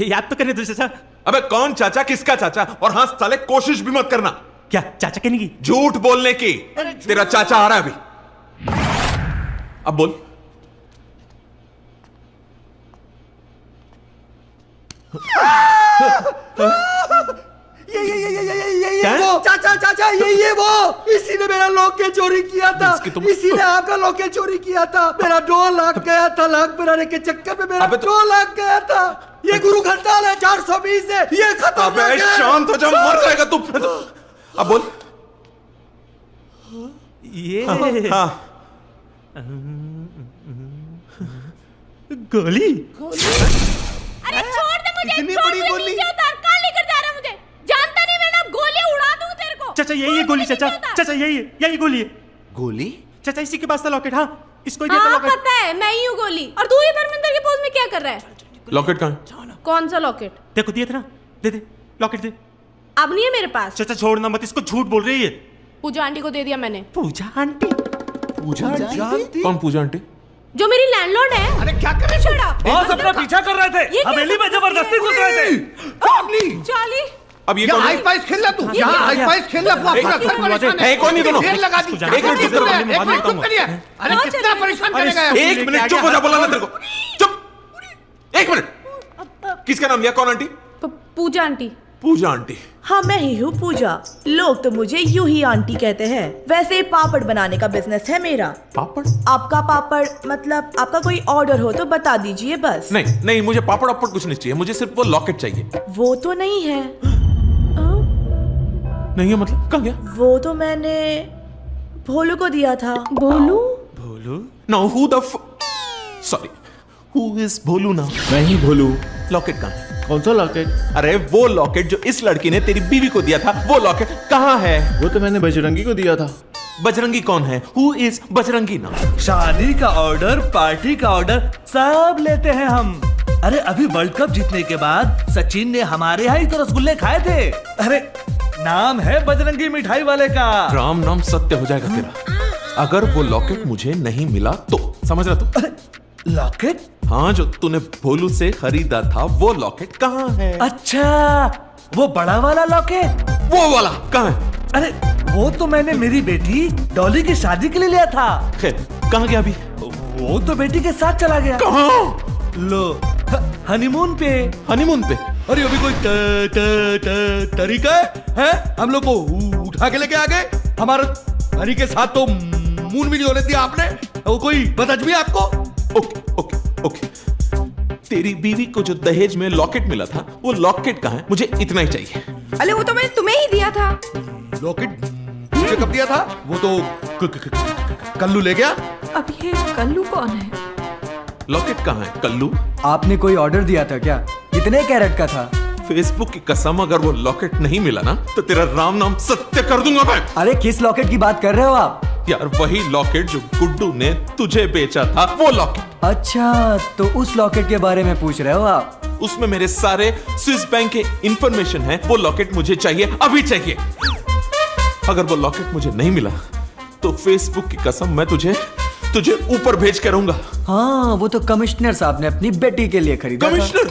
याद तो करने दो चाचा। अबे कौन चाचा, किसका चाचा? और हाँ साले, कोशिश भी मत करना। क्या चाचा कहने की? झूठ बोलने की। तेरा चाचा आ रहा है अभी। अब बोल। ये वो चाचा चाचा, ये वो, इसी ने मेरा लॉकेट चोरी किया था। इसी ने आपका लॉकेट चोरी किया था। मेरा 2 लाख गया था, लाख बनाने के चक्कर में मेरा 2 लाख गया था। ये गुरु घंटाल है 420 है, ये खत्म। अबे शांत हो जा, मर जाएगा तू। अब बोल। ये हाँ। गोली। अरे छोड़ दे मुझे, इतनी छोड़ बड़ी दे, गोली? नीचे उतार। कहाँ लेकर जा रहा है मुझे? जानता नहीं, मैं ना गोली उड़ा दूं तेरे को। चाचा यही है गोली। चाचा चाचा यही गोली है। गोली? चाचा इसी के पास था लॉकेट। हाँ, इसको ही दिया था हाँ लॉकेट। पता है, मैं ही हूँ गोली। और तू ये धर्मेंद्र के पोज में क्या कर रहा है? लॉकेट कहाँ है? कौन सा लॉकेट? देखो दिया था ना, दे दे लॉकेट दे। अब नहीं है मेरे पास। चाचा छोड़ना मत, इसको झूठ बोल रही है। पूजा आंटी को दे दिया मैंने। पूजा आंटी? पूजा आंटी? कौन पूजा आंटी? जो मेरी लैंडलॉर्ड है। अरे क्या कर रहे हो? बॉस अपना पीछा कर रहे थे, हवेली में जबरदस्ती घुस रहे थे। चार्ली, अब ये आइस पाइस खेल रहा तू। यहाँ आइस पाइस खेल रहा, पूरा घर परेशान है। कौन नहीं दोनों? ढेर लगा दी। एक मिनट चुप करो। एक मिनट चुप करिए। अरे कितना परेशान करेगा यार? एक मिनट चुप हो जा, बोला ना तेरे को। चुप। एक मिनट। किसका नाम लिया? कौन आंटी? पूजा आंटी। पूजा आंटी? हाँ मैं ही हूँ पूजा। लोग तो मुझे यूं ही आंटी कहते हैं। वैसे पापड़ बनाने का बिजनेस है मेरा। पापड़? आपका पापड़ मतलब आपका कोई ऑर्डर हो तो बता दीजिए बस। नहीं नहीं, मुझे पापड़ वापड़ कुछ नहीं चाहिए, मुझे सिर्फ वो लॉकेट चाहिए। वो तो नहीं है। नहीं है मतलब? कहाँ गया? वो तो मैंने भोलू को दिया था। Bholu? Bholu? Now who the sorry, who is Bholu now? मैं ही भोलू। लॉकेट कहाँ है? कौन सा लॉकेट? अरे वो लॉकेट जो इस लड़की ने तेरी बीवी को दिया था, वो लॉकेट कहाँ है? वो तो मैंने बजरंगी को दिया था। बजरंगी कौन है? Who is Bajrangi now? शादी का ऑर्डर, पार्टी का ऑर्डर सब लेते हैं हम। अरे अभी वर्ल्ड कप जीतने के बाद सचिन ने हमारे यहाँ ही तो रसगुल्ले खाए थे। अरे नाम है बजरंगी मिठाई वाले का। राम नाम सत्य हो जाएगा तेरा। अगर वो लॉकेट मुझे नहीं मिला तो समझ रहा तू? लॉकेट? हाँ, जो तूने भोलू से खरीदा था वो लॉकेट कहाँ है? अच्छा, वो बड़ा वाला लॉकेट? वो वाला कहाँ है? अरे वो तो मैंने मेरी बेटी डॉली की शादी के लिए लिया था। खैर, कहाँ गया अभी? वो तो बेटी के साथ चला गया। कहाँ? लो, हनीमून पे। हनीमून पे? अरे अभी कोई तरीका है? हम लोग को उठा के लेके आ गए। हमारा हनी के साथ तो मून भी नहीं होने दिया आपने। वो कोई बदअजमी आपको? ओके ओके ओके, तेरी बीवी को जो दहेज में लॉकेट मिला था, वो लॉकेट कहाँ है? मुझे इतना ही चाहिए। अरे वो तो मैंने तुम्हें ही दिया था। लॉकेट मुझे कब दिया था? वो तो कल्लू ले गया। अब ये कल्लू कौन है? लॉकेट कहाँ है कल्लू? आपने कोई ऑर्डर दिया था क्या? कितने कैरेट का था? फेसबुक की कसम, अगर वो लॉकेट नहीं मिला ना तो तेरा राम नाम सत्य कर दूंगा मैं। अरे किस लॉकेट की बात कर रहे हो आप? यार वही लॉकेट जो गुड्डू ने तुझे बेचा था, वो लॉकेट। अच्छा, तो उस लॉकेट के बारे में पूछ रहे हो आप? उसमें मेरे सारे स्विस बैंक के इंफॉर्मेशन है। वो लॉकेट मुझे चाहिए, अभी चाहिए। अगर वो लॉकेट मुझे नहीं मिला तो फेसबुक की कसम मैं तुझे ऊपर भेज के रहूंगा। हाँ, वो तो कमिश्नर साहब ने अपनी बेटी के लिए खरीदा। कमिश्नर?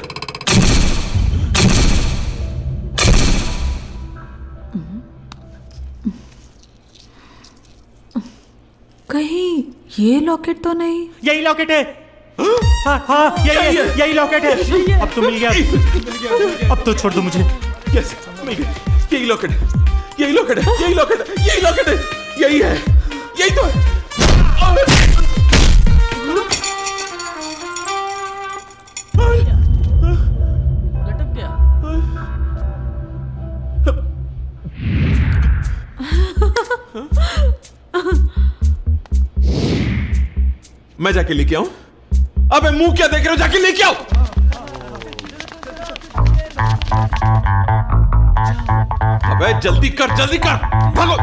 कहीं ये लॉकेट तो नहीं? यही लॉकेट है। हाँ, यही लॉकेट है। अब तो मिल गया। अब तो छोड़ दो मुझे। यस, मिल गया। यही लॉकेट है, यही लॉकेट है, यही लॉकेट है, यही लॉकेट है, यही है, यही तो है। लटक गया। मैं जाके लेके आऊं? अबे मुंह क्या देख रहे हो, जाके लेके आओ। अबे जल्दी कर, भागो।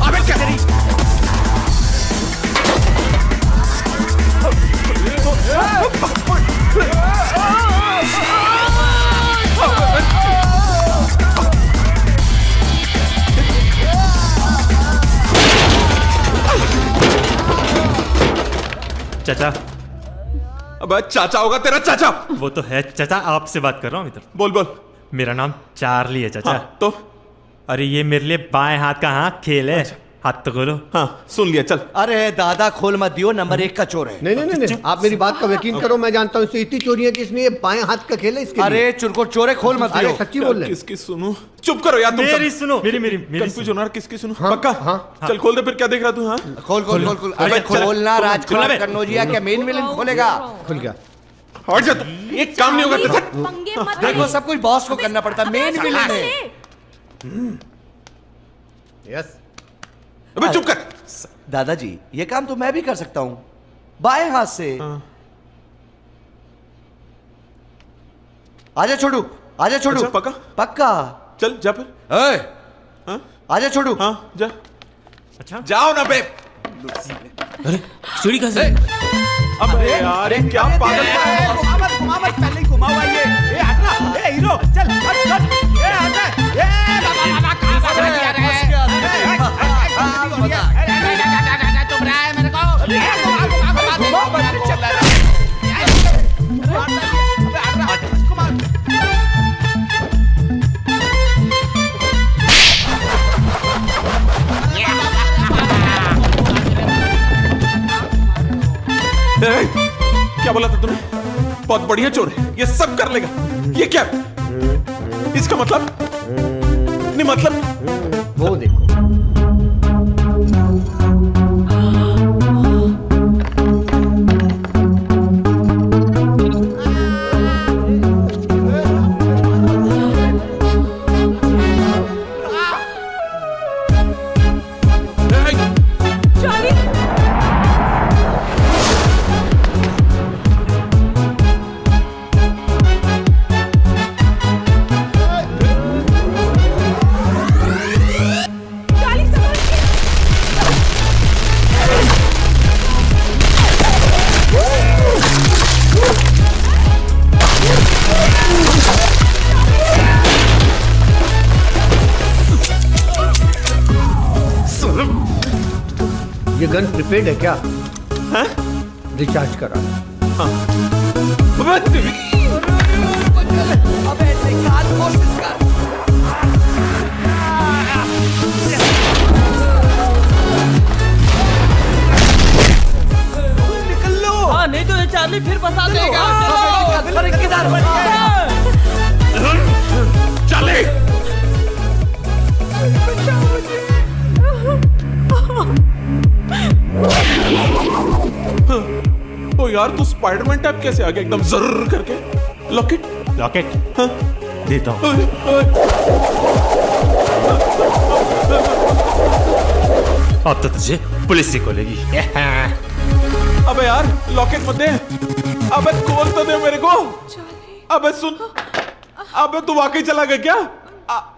अबे क्या करी? चाचा। अबे चाचा होगा तेरा चाचा। वो तो है चाचा, आपसे बात कर रहा हूँ मित्र। बोल। मेरा नाम चार्ली है चाचा। हाँ, तो अरे ये मेरे लिए बाएं हाथ का खेल है। हाथ तो खोलो। हाँ, सुन लिया, चल। अरे दादा खोल मत दियो, नंबर 1 का चोर है। नहीं, आप मेरी बात का यकीन करो, मैं जानता हूँ इतनी चोरियां कि इसमें ये बाएं हाथ का खेल है इसके लिए। अरे चुरकुट चोर है, खोल मत दियो। सच्ची बोल रहे। किसकी सुनूं? चुप करो यार, तुम मेरी सुनो। मेरी कंफ्यूज होना। किसकी सुनूं? पक्का? चल खोल दे फिर, क्या देख रहा तू? हाँ, खोल। अरे खोलना, राजकुमार कन्नौजिया के मेन विलेन खोलेगा। खुल गया। हट जा तू, एक काम नहीं होगा तेरा। देखो सब कुछ बॉस को करना पड़ता है, मेन विलेन है। यस। अबे चुप कर। दादाजी ये काम तो मैं भी कर सकता हूँ, बाएं हाथ से। आजा छोड़ू। अच्छा, पक्का। चल जा फिर। आजा छोड़ू। हाँ जा। अच्छा जाओ ना बे। अरे चोरी कैसे? अबे यार क्या पागल है। घुमा मत, पहले ही घुमा हुआ ये। हटना, हीरो चल। ए हट। बाबा कहां भाग रहा है? तुम रहा है मेरे को। घुमा मत, चल रहा है। क्या बोला था तूने? बहुत बढ़िया चोर है, ये सब कर लेगा। ये क्या? इसका मतलब नहीं, मतलब वो देखो। ये गन प्रीपेड है क्या? रिचार्ज करा। निकल लो। हाँ नहीं तो ये चार्ली फिर फंसा देगा। चार्ली ओ यार, तू स्पाइडरमैन टाइप कैसे आ गया एकदम जर्र करके? लॉकेट? हाँ? देता हूँ। अब तो तुझे पुलिस ही खोलेगी। अबे यार लॉकेट मत दे, अबे खोल तो दे मेरे को। अबे सुन, अबे तू वाकई चला गया क्या?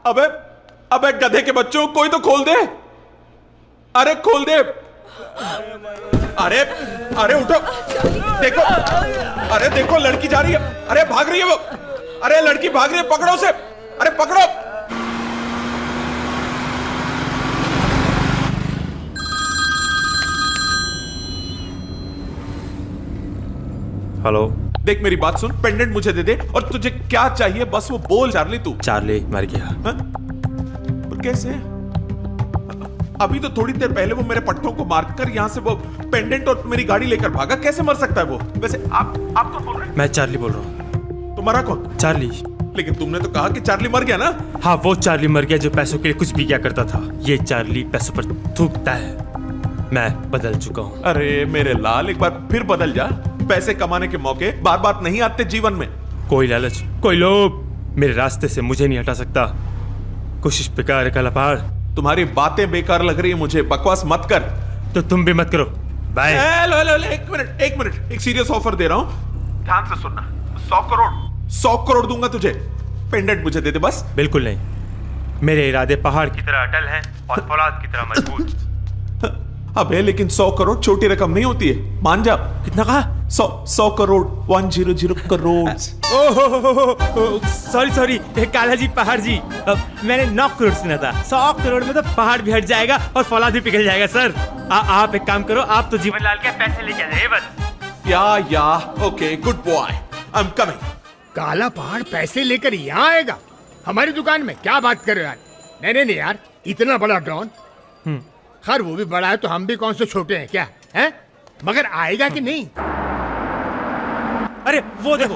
अबे अबे गधे के बच्चों, कोई तो खोल दे। अरे खोल दे। अरे अरे उठो, देखो, अरे देखो लड़की जा रही है, अरे भाग रही है वो, अरे लड़की भाग रही है, पकड़ो उसे, अरे पकड़ो। हेलो, देख मेरी बात सुन, पेंडेंट मुझे दे दे और तुझे क्या चाहिए बस वो बोल। चार्ली तू चार्ली मर गया। हाँ? पर कैसे? अभी तो थोड़ी देर पहले वो मेरे पट्टों को मारकर यहाँ से वो पेंडेंट और मेरी गाड़ी लेकर भागा, कैसे मर सकता है वो? वैसे आप कौन बोल रहे हैं? मैं चार्ली बोल रहा हूँ। तुम्हारा कौन? चार्ली। लेकिन तुमने तो कहा कि चार्ली मर गया ना? हाँ, वो चार्ली मर गया जो पैसों के लिए कुछ भी किया करता था। ये चार्ली पैसों पर थूकता है। मैं बदल चुका हूँ। अरे मेरे लाल, एक बार फिर बदल जा। पैसे कमाने के मौके बार बार नहीं आते जीवन में। कोई लालच, कोई लोभ मेरे रास्ते से मुझे नहीं हटा सकता। कोशिश बेकार है काला पहाड़। तुम्हारी बातें बेकार लग रही है मुझे, बकवास मत कर। तो तुम भी मत करो। बाय। एक मिनट, एक सीरियस ऑफर दे रहा हूँ, ध्यान से सुनना। 100 करोड़ दूंगा तुझे, पेंडेंट मुझे दे दे बस। बिल्कुल नहीं, मेरे इरादे पहाड़ की तरह अटल हैं और फौलाद की तरह मजबूत। अबे लेकिन 100 करोड़ छोटी रकम नहीं होती है, मान जा। कितना कहा? 100 करोड़, 100 करोड़। सॉरी काला जी, पहाड़ जी, मैंने 9 करोड़ सुना था। 100 करोड़ में तो पहाड़ भी हट जाएगा और फौलाद भी पिघल जाएगा सर। आप एक काम करो, आप तो जीवन लाल के पैसे लेके आ जाइए बस। या okay, good boy, I am coming. काला पहाड़ पैसे लेकर यहाँ आएगा हमारी दुकान में? क्या बात कर रहे हो यार? नहीं यार, इतना बड़ा डॉन। खैर वो भी बड़ा है तो हम भी कौन से छोटे हैं क्या हैं? मगर आएगा कि नहीं? अरे वो देखो।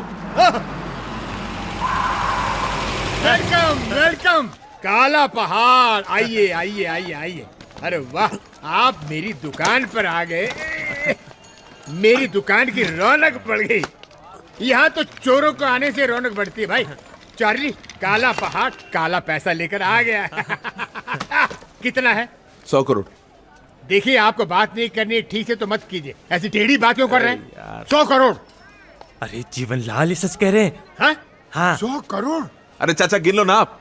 वेलकम काला पहाड़, आइए। अरे वाह, आप मेरी दुकान पर आ गए। मेरी दुकान की रौनक बढ़ गई। यहाँ तो चोरों को आने से रौनक बढ़ती है भाई। चार्ली, काला पहाड़ काला पैसा लेकर आ गया। कितना है? 100 करोड़। देखिए, आपको बात नहीं करनी है ठीक से तो मत कीजिए, ऐसी टेढ़ी बात क्यों कर रहे हैं? 100 करोड़। अरे जीवन लाल ये सच कह रहे हैं। हाँ 100 करोड़। अरे चाचा गिन लो ना आप।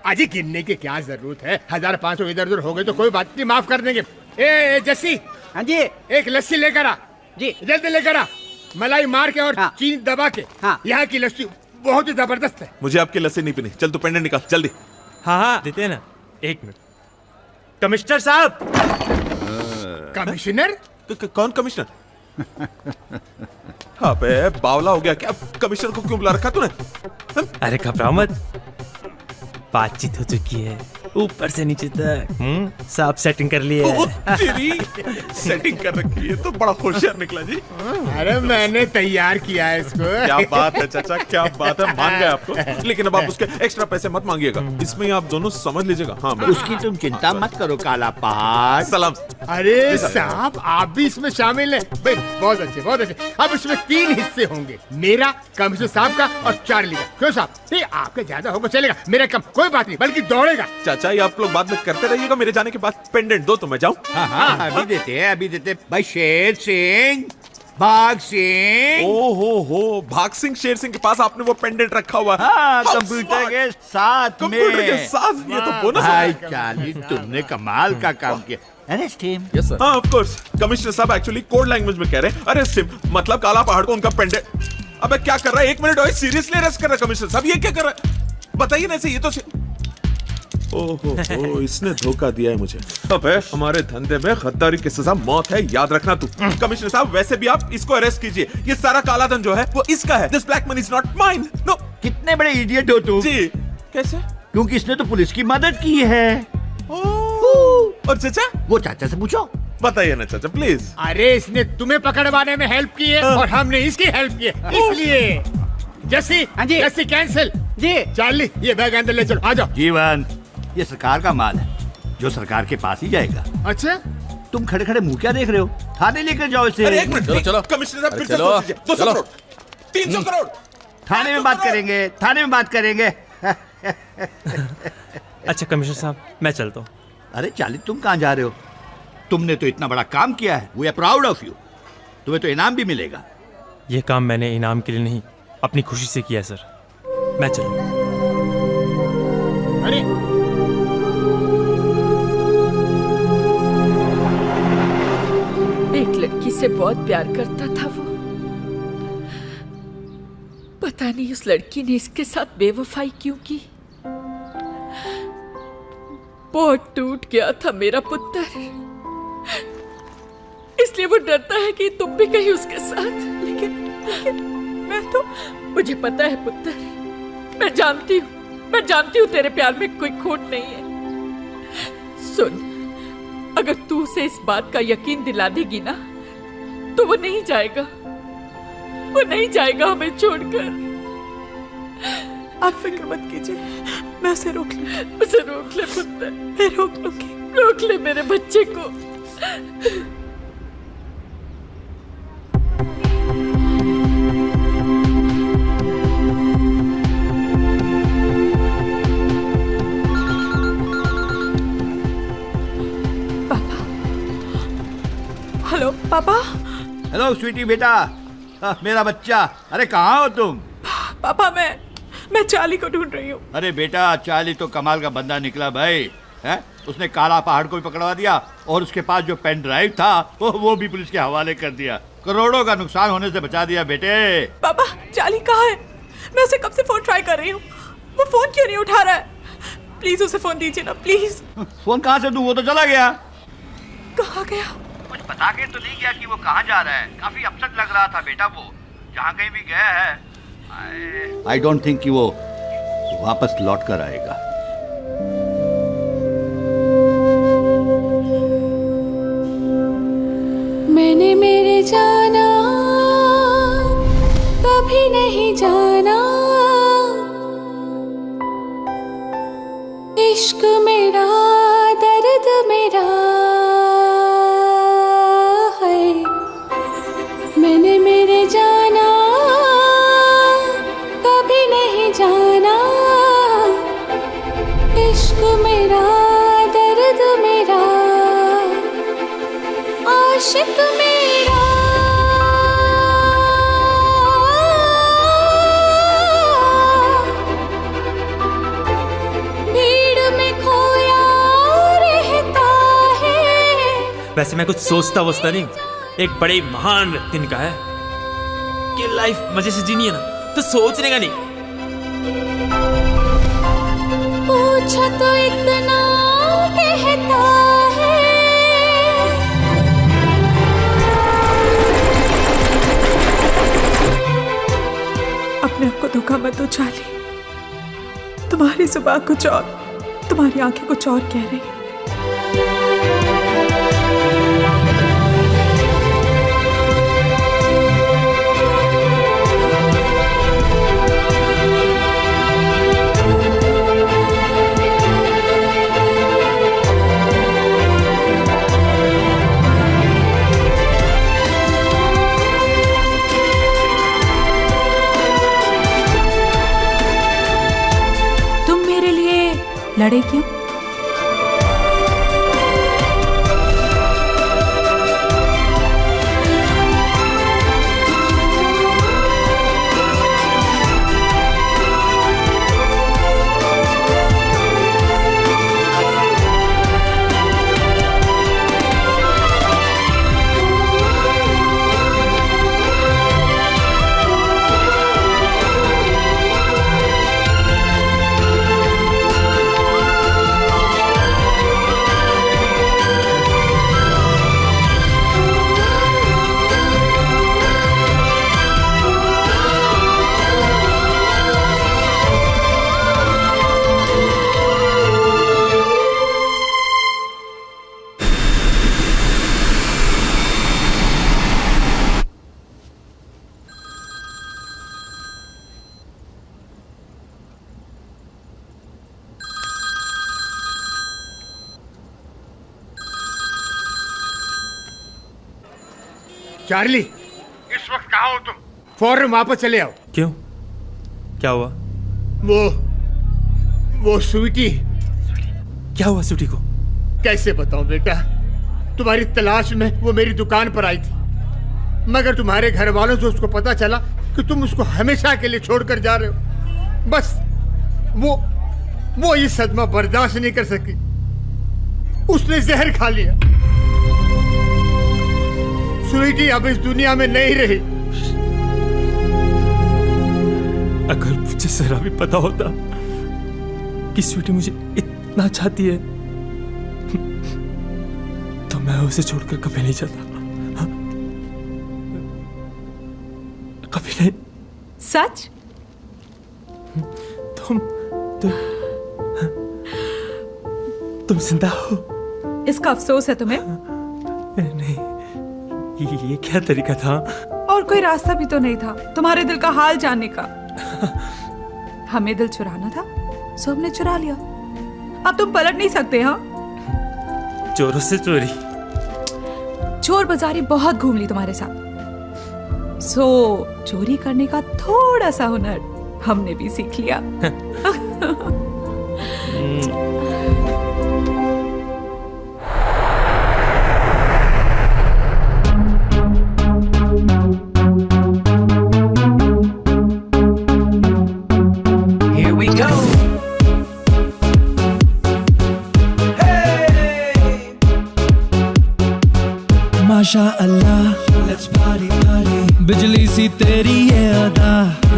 अजी गिनने की क्या जरूरत है? 1500 इधर उधर हो गए तो कोई बात नहीं, माफ कर देंगे। ए जस्सी। हाँ जी। एक लस्सी लेकर आ जी, जल्दी लेकर आ। मलाई मार के और चीनी दबा के। यहाँ की लस्सी बहुत ही जबरदस्त है। मुझे आपकी लस्सी नहीं पीनी। चल तू पेंडेंट निकाल जल्दी। हाँ देते हैं ना। 1 मिनट। कमिश्नर साहब। कमिश्नर? कौन कमिश्नर? अबे बावला हो गया क्या? कमिश्नर को क्यों बुला रखा तूने? अरे घबराओ मत, बातचीत हो चुकी है ऊपर से नीचे तक। सब सेटिंग कर लिया है। तेरी सेटिंग कर रखी है तो बड़ा होशियार निकला जी। अरे मैंने तैयार किया है इसको। क्या बात है चाचा, क्या बात है, मान गए आपको। लेकिन अब आप उसके एक्स्ट्रा पैसे मत मांगिएगा, इसमें आप दोनों समझ लीजिएगा। हाँ उसकी तुम चिंता मत करो काला पहाड़। सलाम। अरे साहब, आप भी इसमें शामिल हैं भाई। बहुत अच्छे। अब इसमें 3 हिस्से होंगे, मेरा, कमिश्नर साहब का और चार्ली का। क्यों साहब? नहीं आपके ज्यादा होगा चलेगा, मेरा कम, कोई बात नहीं, बल्कि दौड़ेगा। चाचा ये आप लोग बाद में करते रहिएगा, मेरे जाने के बाद पेंडेंट दो तो मैं जाऊं। हाँ अभी देते भाई। शेर सिंह, भाग सिंह। हो भाग सिंह, शेर सिंह के पास आपने वो पेंडेंट रखा हुआ है। हाँ, कंप्यूटर के साथ में। ये तो बोनस भाई चार्ली, तुमने कमाल का काम किया। Arrest him. Yes sir. हाँ ऑफ कोर्स। कमिश्नर साहब एक्चुअली कोड लैंग्वेज में कह रहे हैं अरेस्ट हिम, मतलब काला पहाड़ को उनका पेंडेंट। अबे क्या कर रहा है? 1 मिनट और सीरियसली अरेस्ट कर रहा है कमिश्नर साहब? ये क्या कर रहा है बताइए ना। ये तो ओहो, इसने धोखा दिया है मुझे। अबे हमारे धंधे में गद्दारी की सजा मौत है, याद रखना तू। कमिश्नर साहब वैसे भी आप इसको अरेस्ट कीजिए, ये सारा काला धन जो है वो इसका है। This black money is not mine. No. कितने बड़े इडियट हो तुम। जी कैसे? क्योंकि इसने तो पुलिस की मदद की है। और चाचा? वो चाचा से पूछो। बताइए ना चाचा प्लीज। अरे इसने तुम्हें पकड़वाने में हेल्प की है और हमने इसकी हेल्प की है, इसलिए। जस्सी कैंसिल जी। चार्ली ये बैग अंदर ले चलो, आ जाओ। जीवन, ये सरकार का माल है जो सरकार के पास ही जाएगा। अच्छा, तुम खड़े खड़े मुंह क्या देख रहे हो? थाने लेकर जाओ इसे। अरे 1 मिनट चलो। कमिश्नर साहब फिर से सोच लीजिए। 200 करोड़, 300 करोड़। थाने में बात करेंगे, थाने में बात करेंगे। अच्छा कमिश्नर साहब, मैं चलता हूँ। अरे चार्ली, तुम कहाँ जा रहे हो? तुमने तो इतना बड़ा काम किया है, we are proud of you. तुम्हें तो इनाम भी मिलेगा। यह काम मैंने इनाम के लिए नहीं, अपनी खुशी से किया सर। मैं चलूँ। अरे एक लड़की से बहुत प्यार करता था वो। पता नहीं उस लड़की ने इसके साथ बेवफाई क्यों की। बहुत टूट गया था मेरा पुत्र, इसलिए वो डरता है कि तुम भी कहीं उसके साथ। लेकिन मैं तो, मुझे पता है पुत्र, मैं जानती हूँ तेरे प्यार में कोई खोट नहीं है। सुन, अगर तू उसे इस बात का यकीन दिला देगी ना, तो वो नहीं जाएगा हमें छोड़कर। आप फिक्र मत कीजिए, मैं उसे रोक ले पुत्र, मैं रोक लूंगी। रोक ले मेरे बच्चे को। हेलो पापा। हेलो स्वीटी बेटा, मेरा बच्चा। अरे कहाँ हो तुम? पापा मैं चार्ली को ढूंढ रही हूँ। अरे बेटा, चार्ली तो कमाल का बंदा निकला भाई। है? उसने काला पहाड़ को भी पकड़वा दिया और उसके पास जो पेन ड्राइव था वो भी पुलिस के हवाले कर दिया। करोड़ों का नुकसान होने से बचा दिया बेटे। पापा, चार्ली कहाँ है? मैं उसे कब से फोन ट्राई कर रही हूँ, वो फोन क्यों नहीं उठा रहा है? प्लीज उसे फोन दीजिए ना, प्लीज। फोन कहाँ से दूं? वो तो चला गया। कहाँ गया? कुछ बता के तो नहीं गया कि वो कहाँ जा रहा है। काफी अपसेट लग रहा था बेटा वो। जहाँ कहीं भी गया है, आई डोंट थिंक कि वो वापस लौट कर आएगा। मैंने मेरे जाना कभी नहीं जाना, इश्क मेरा दर्द मेरा है। मैंने मेरे जाना कभी नहीं जाना, इश्क मेरा दर्द मेरा, आशिक मेरा। भीड़ में खोया रहता है। वैसे मैं कुछ सोचता वोचता नहीं, एक बड़े महान व्यक्ति ने कहा है कि लाइफ मजे से जीनी है ना, तो सोचने का नहीं। पूछा तो इतना कहता है। अपने आप को धोखा मत दो चार्ली, तुम्हारी जुबान कुछ और, तुम्हारी आंखें कुछ और कह रही हैं। लड़े क्यों? चार्ली, इस वक्त कहाँ हो तुम? फौरन वापस चले आओ। क्यों? क्या हुआ? वो स्वीटी। क्या हुआ स्वीटी को? कैसे बताऊं बेटा, तुम्हारी तलाश में वो मेरी दुकान पर आई थी, मगर तुम्हारे घर वालों से उसको पता चला कि तुम उसको हमेशा के लिए छोड़कर जा रहे हो। बस वो ये सदमा बर्दाश्त नहीं कर सकी, उसने जहर खा लिया। स्वीटी अब इस दुनिया में नहीं रही। अगर मुझे जरा भी पता होता कि स्वीटी मुझे इतना चाहती है तो मैं उसे छोड़कर कभी नहीं जाता। कभी नहीं। सच? तुम जिंदा हो? इसका अफसोस है तुम्हें? नहीं, ये क्या तरीका था? और कोई रास्ता भी तो नहीं था तुम्हारे दिल का हाल जानने का। हमें दिल चुराना था, सो हमने चुरा लिया। अब तुम पलट नहीं सकते। हाँ, चोरों से चोरी। चोर बाजारी बहुत घूम ली तुम्हारे साथ, सो चोरी करने का थोड़ा सा हुनर हमने भी सीख लिया। Here we go. माशा अल्लाह, let's party party. बिजली सी तेरी ये अदा,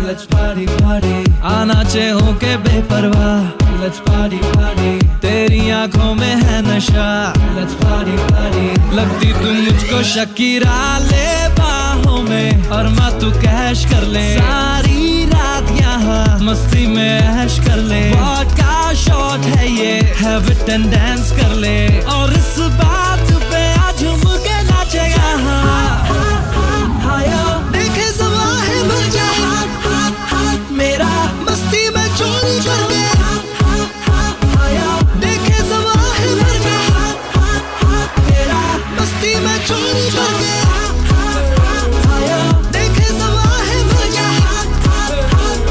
let's party party. आना चे हो के बेपरवाह, let's party party. तेरी आंखों में है नशा, let's party party. लगती तुम मुझको शकीरा, ले बाहों में और माँ तू कैश कर ले। सारी रात यहाँ मस्ती में ऐश कर ले। वोडका शॉट है ये, have it and dance कर ले। और इस बात पे आज झूम के नाचेगा। देखे सवाहे भर जा मेरा, मस्ती में चोरी कर गया। देखे सवाहे भर जा मेरा, मस्ती में चोरी कर गया। देखे सवाहे भर जा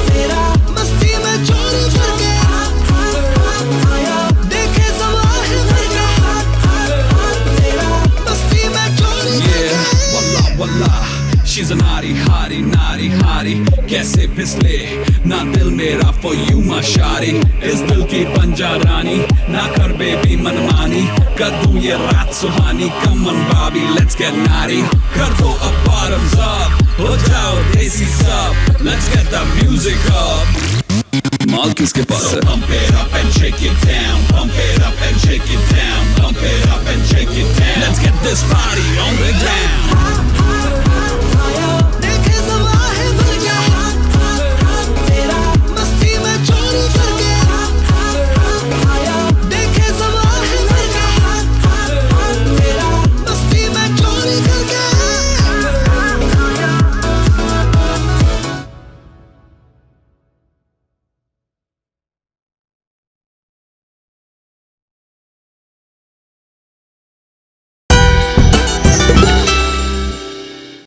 मेरा, मस्ती में चोरी कर गया। देखे सवाहे भर जा मेरा, मस्ती में चोरी कर गया। वल्लाह she's a naughty hottie कैसे फिसले ना दिल मेरा for you my shawty। इस दिल की बंजा रानी ना कर बेबी मनमानी, कर दूं ये रात सुहानी। come on Bobby let's get naughty, कर दो अब bottoms up, हो जाओ देसी सब, let's get the music up। माल किसके पास है? Pump it up and shake it down, pump it up and shake it down, pump it up and shake it down, let's get this party on the ground।